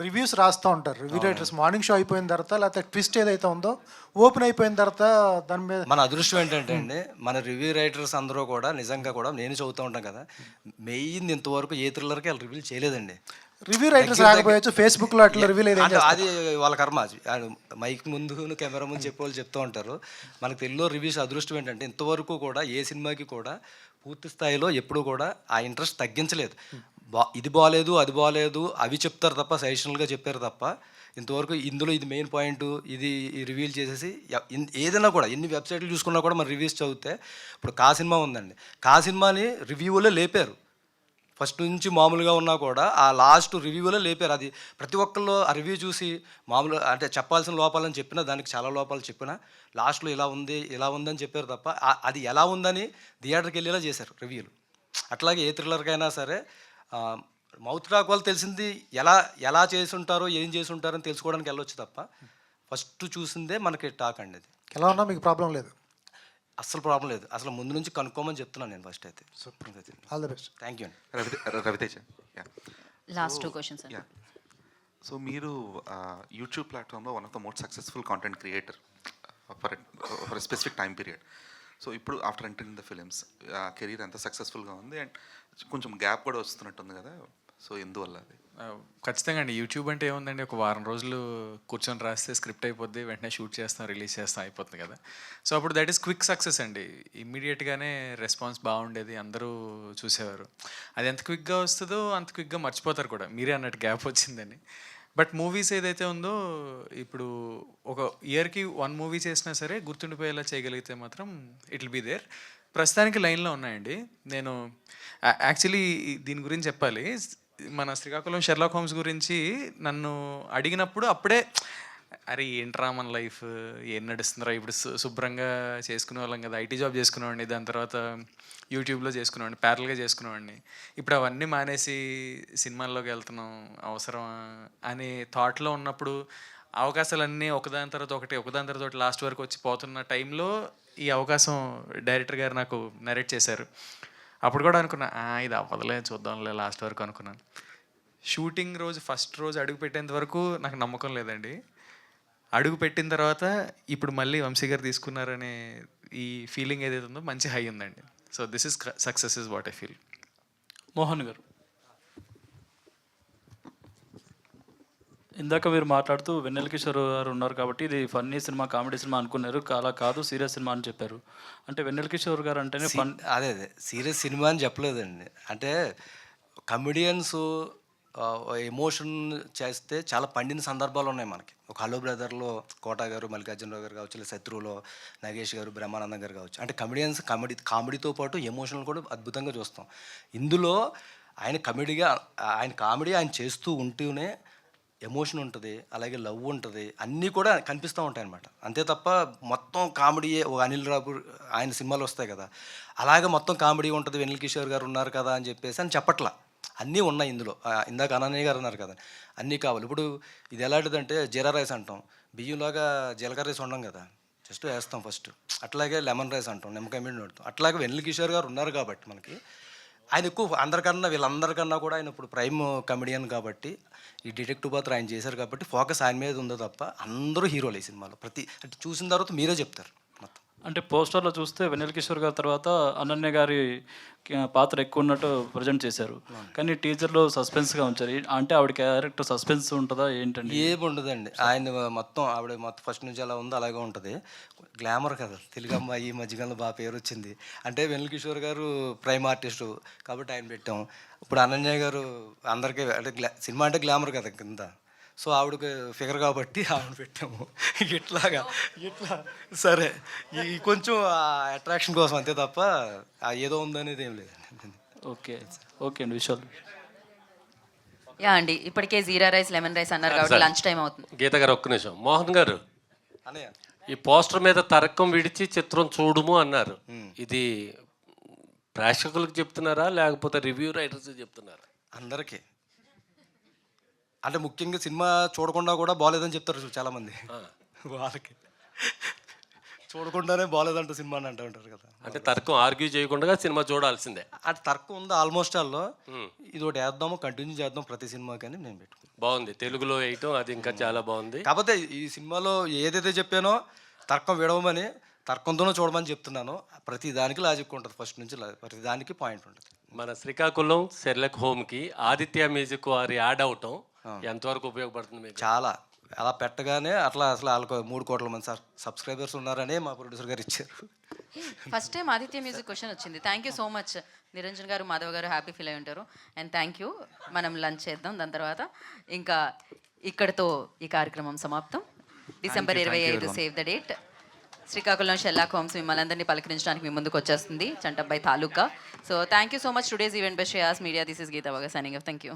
రివ్యూస్ రాస్తూ ఉంటారు రివ్యూ రైటర్స్. మార్నింగ్ షో అయిపోయిన తర్వాత లేకపోతే ట్విస్ట్ ఏదైతే ఉందో ఓపెన్ అయిపోయిన తర్వాత దాని మీద మన అదృష్టం ఏంటంటే అండి, మన రివ్యూ రైటర్స్ అందరూ కూడా నిజంగా కూడా నేను చదువుతూ ఉంటాను కదా, మెయిన్ ఇంతవరకు ఏ థ్రిల్లర్కి వాళ్ళు రివీల్ చేయలేదండి. రివ్యూ రైటర్స్ రాకపోవచ్చు, ఫేస్బుక్లో అట్లా రివీల్ అంటే అది వాళ్ళ కర్మ. మైక్ ముందు కెమెరా ముందు చెప్పేవాళ్ళు చెప్తూ ఉంటారు. మనకు తెలుగులో రివ్యూస్ అదృష్టం ఏంటంటే ఇంతవరకు కూడా ఏ సినిమాకి కూడా పూర్తి స్థాయిలో ఎప్పుడు కూడా ఆ ఇంట్రెస్ట్ తగ్గించలేదు. ఇది బాగాలేదు అది బాగాలేదు అవి చెప్తారు తప్ప, సజెషనల్గా చెప్పారు తప్ప ఇంతవరకు ఇందులో ఇది మెయిన్ పాయింట్ ఇది రివీల్ చేసేసి ఏదైనా కూడా ఎన్ని వెబ్సైట్లు చూసుకున్నా కూడా మన రివ్యూస్ చదివితే, ఇప్పుడు కా సినిమా ఉందండి, కా సినిమాని రివ్యూలో లేపారు. ఫస్ట్ నుంచి మామూలుగా ఉన్నా కూడా ఆ లాస్ట్ రివ్యూలో లేపారు. అది ప్రతి ఒక్కళ్ళు ఆ రివ్యూ చూసి మామూలు అంటే చెప్పాల్సిన లోపాలని చెప్పినా దానికి చాలా లోపాలు చెప్పినా లాస్ట్లో ఇలా ఉందని చెప్పారు తప్ప అది ఎలా ఉందని థియేటర్కి వెళ్ళేలా చేశారు రివ్యూలు. అట్లాగే ఏ థ్రిల్లర్కైనా సరే మౌత్ టాక్ వాళ్ళు తెలిసింది ఎలా చేసి ఉంటారో ఏం చేసి ఉంటారో అని తెలుసుకోవడానికి వెళ్ళొచ్చు తప్ప ఫస్ట్ చూసిందే మనకి టాక్ అండి. అది ఎలా ఉన్నా మీకు ప్రాబ్లం లేదు? అస్సలు ప్రాబ్లం లేదు. అసలు ముందు నుంచి కనుక్కోమని చెప్తున్నాను నేను ఫస్ట్ అయితే. All the best. Thank you అండి. Raviteja, last 2 questions. సో మీరు యూట్యూబ్ ప్లాట్ఫామ్లో one of the most successful content creator for specific time period. So ఇప్పుడు after entering the films career ఎంత సక్సెస్ఫుల్గా ఉంది అండ్ కొంచెం గ్యాప్ కూడా వస్తున్నట్టుంది కదా, సో ఎందువల్ల అది? ఖచ్చితంగా అండి. యూట్యూబ్ అంటే ఏముందండి, ఒక వారం రోజులు కూర్చొని రాస్తే స్క్రిప్ట్ అయిపోద్ది, వెంటనే షూట్ చేస్తాం, రిలీజ్ చేస్తాం, అయిపోతుంది కదా. సో అప్పుడు దట్ ఈస్ క్విక్ సక్సెస్ అండి. ఇమ్మీడియట్గానే రెస్పాన్స్ బాగుండేది, అందరూ చూసేవారు. అది ఎంత క్విక్గా వస్తుందో అంత క్విక్గా మర్చిపోతారు కూడా, మీరే అన్నట్టు గ్యాప్ వచ్చిందని. బట్ మూవీస్ ఏదైతే ఉందో ఇప్పుడు ఒక ఇయర్కి 1 మూవీ చేసినా సరే గుర్తుండిపోయేలా చేయగలిగితే మాత్రం ఇట్ విల్ బీ దేర్. ప్రస్తుతానికి లైన్లో ఉన్నాయండి. నేను యాక్చువల్లీ దీని గురించి చెప్పాలి. మన శ్రీకాకుళం షెర్లాక్ హోమ్స్ గురించి నన్ను అడిగినప్పుడు అప్పుడే అరే ఏంట్రా మన లైఫ్ ఏం నడుస్తుందిరా, ఇప్పుడు శుభ్రంగా చేసుకునే వాళ్ళం కదా, ఐటీ జాబ్ చేసుకునేవాడిని, దాని తర్వాత యూట్యూబ్లో చేసుకునేవాడిని, ప్యారల్గా చేసుకునేవాడిని. ఇప్పుడు అవన్నీ మానేసి సినిమాల్లోకి వెళ్తున్నాం అవసరమా అనే థాట్లో ఉన్నప్పుడు అవకాశాలన్నీ ఒకదాని తర్వాత ఒకటి లాస్ట్ వరకు వచ్చి పోతున్న టైంలో ఈ అవకాశం డైరెక్టర్ గారు నాకు నరేట్ చేశారు. అప్పుడు కూడా అనుకున్నా ఇది అవ్వదులే చూద్దాంలే లాస్ట్ వరకు అనుకున్నాను. షూటింగ్ రోజు ఫస్ట్ రోజు అడుగు పెట్టేంత వరకు నాకు నమ్మకం లేదండి. అడుగు పెట్టిన తర్వాత ఇప్పుడు మళ్ళీ వంశీ గారు తీసుకున్నారనే ఈ ఫీలింగ్ ఏదైతే ఉందో మంచి హై ఉందండి. So this is success is what I feel. Mohan గారు, ఇందాక మీరు మాట్లాడుతూ వెన్నెల కిషోర్ గారు ఉన్నారు కాబట్టి ఇది ఫన్నీ సినిమా కామెడీ సినిమా అనుకున్నారు, అలా కాదు సీరియస్ సినిమా అని చెప్పారు. అంటే వెన్నెల కిషోర్ గారు అంటేనే ఫన్. అదే సీరియస్ సినిమా అని చెప్పలేదండి. అంటే కమెడియన్స్ ఎమోషన్ చేస్తే చాలా పండిన సందర్భాలు ఉన్నాయి మనకి. ఒక హలో బ్రదర్లో కోటా గారు, మల్లికార్జునరావు గారు కావచ్చు, లేదా శత్రువులో నాగేష్ గారు, బ్రహ్మానందం గారు కావచ్చు. అంటే కమెడియన్స్ కామెడీతో పాటు ఎమోషనల్ కూడా అద్భుతంగా చూస్తాం. ఇందులో ఆయన కామెడీ ఆయన చేస్తూ ఉంటూనే ఎమోషన్ ఉంటుంది, అలాగే లవ్ ఉంటుంది, అన్నీ కూడా కనిపిస్తూ ఉంటాయి అన్నమాట. అంతే తప్ప మొత్తం కామెడీ ఒక అనిల్ రాపూర్ ఆయన సినిమాలు వస్తాయి కదా, అలాగే మొత్తం కామెడీ ఉంటుంది, వెన్నెల కిషోర్ గారు ఉన్నారు కదా అని చెప్పేసి అని చెప్పట్లా. అన్నీ ఉన్నాయి ఇందులో. ఇందాక అనన్య గారు అన్నారు కదా, అన్నీ కావాలి. ఇప్పుడు ఇది ఎలాంటిదంటే జీరా రైస్ అంటాం, బియ్యంలాగా జీలకర్ర రైస్ ఉండం కదా, జస్ట్ వేస్తాం ఫస్ట్. అట్లాగే లెమన్ రైస్ అంటాం, నిమ్మకాయ మీద పెడతాం. అట్లాగే వెన్నెల కిషోర్ గారు ఉన్నారు కాబట్టి మనకి ఆయన ఎక్కువ అందరికన్నా వీళ్ళందరికన్నా కూడా ఆయన ఇప్పుడు ప్రైమ్ కమెడియన్ కాబట్టి ఈ డిటెక్టివ్ పాత్ర ఆయన చేశారు కాబట్టి ఫోకస్ ఆయన మీద ఉందో తప్ప అందరూ హీరోలు ఈ సినిమాలో అంటే చూసిన తర్వాత మీరే చెప్తారు మొత్తం. అంటే పోస్టర్లో చూస్తే వెన్నెల కిషోర్ గారి తర్వాత అనన్య గారి పాత్ర ఎక్కువ ఉన్నట్టు ప్రజెంట్ చేశారు, కానీ టీజర్లో సస్పెన్స్గా ఉంచారు. అంటే ఆవిడ క్యారెక్టర్ సస్పెన్స్ ఉంటుందా ఏంటండి? ఏమి ఉండదండి, ఆయన మొత్తం ఆవిడ మొత్తం ఫస్ట్ నుంచి అలా ఉందో అలాగే ఉంటుంది. గ్లామర్ కదా, తెలుగు అమ్మాయి ఈ మధ్యకాలంలో బాగా పేరు వచ్చింది. అంటే వెన్నెల కిషోర్ గారు ప్రైమ్ ఆర్టిస్టు కాబట్టి ఆయన పెట్టాం. ఇప్పుడు అనన్య గారు అందరికీ అంటే సినిమా అంటే గ్లామర్ కదా కింద, సో ఆవిడకి ఫిగర్ కాబట్టి ఆవిడ పెట్టాము. ఇట్లా సరే ఈ కొంచెం అట్రాక్షన్ కోసం అంతే తప్ప ఏదో ఉందనేది ఏం లేదండి. ఓకే ఓకే అండి, విషయాలు. యా అండి, ఇప్పటికే జీరా రైస్ లెమన్ రైస్ అన్నారు కాబట్టి లంచ్ టైం అవుతుంది. గీత గారు ఒక్క నిమిషం. మోహన్ గారు, అన్నయ్య ఈ పోస్టర్ మీద తర్కం విడిచి చిత్రం చూడుము అన్నారు. ఇది ప్రేక్షకులకు చెప్తున్నారా లేకపోతే రివ్యూ రైటర్స్ చెప్తున్నారా? అందరికీ. అంటే ముఖ్యంగా సినిమా చూడకుండా కూడా బాగాలేదని చెప్తారు చాలామంది. వాళ్ళకి చూడకుండానే బాగాలేదంట సినిమా అని అంటూ ఉంటారు కదా. అంటే తర్కం ఆర్గ్యూ చేయకుండా సినిమా చూడాల్సిందే. అంటే తర్కం ఉంది ఆల్మోస్ట్ ఆల్లో. ఇది ఒకటి వేద్దాము, కంటిన్యూ చేద్దాం ప్రతి సినిమాకి అని నేను పెట్టుకున్నాను. బాగుంది, తెలుగులో వేయటం అది ఇంకా చాలా బాగుంది. కాకపోతే ఈ సినిమాలో ఏదైతే చెప్పానో తర్కం విడవమని, తర్కంతోనే చూడమని చెప్తున్నాను. ప్రతి దానికి లాజిక్ ఉంటుంది, ఫస్ట్ నుంచి ప్రతి దానికి పాయింట్ ఉంటుంది. మన శ్రీకాకుళం షెర్లక్ హోమ్కి ఆదిత్య మ్యూజిక్ వారి యాడ్ అవటం ఎంతవరకు ఉపయోగపడుతుంది మీకు? చాలా. అలా పెట్టగానే అట్లా అసలు వాళ్ళకు 3 కోట్ల మంది సబ్స్క్రైబర్స్ ఉన్నారని మా ప్రొడ్యూసర్ గారు ఇచ్చారు. First time Aditya music question వచ్చింది. Thank you so much Niranjan గారు, మాధవ్ గారు, హ్యాపీ ఫీల్ అయి ఉంటారు. And thank you. మనం లంచ్ చేద్దాం, దాని తర్వాత ఇంకా ఇక్కడితో ఈ కార్యక్రమం సమాప్తం. December 25 save the date. Srikakulam Sherlock Holmes మిమ్మల్ని అందరినీ పలకరించడానికి మీ ముందుకు వచ్చేస్తుంది, చంటబ్బాయి తాలూకా. So thank you so much. Today's event by Shreyas media. This is Geetha వగా సైనింగ్ ఆఫ్. Thank you.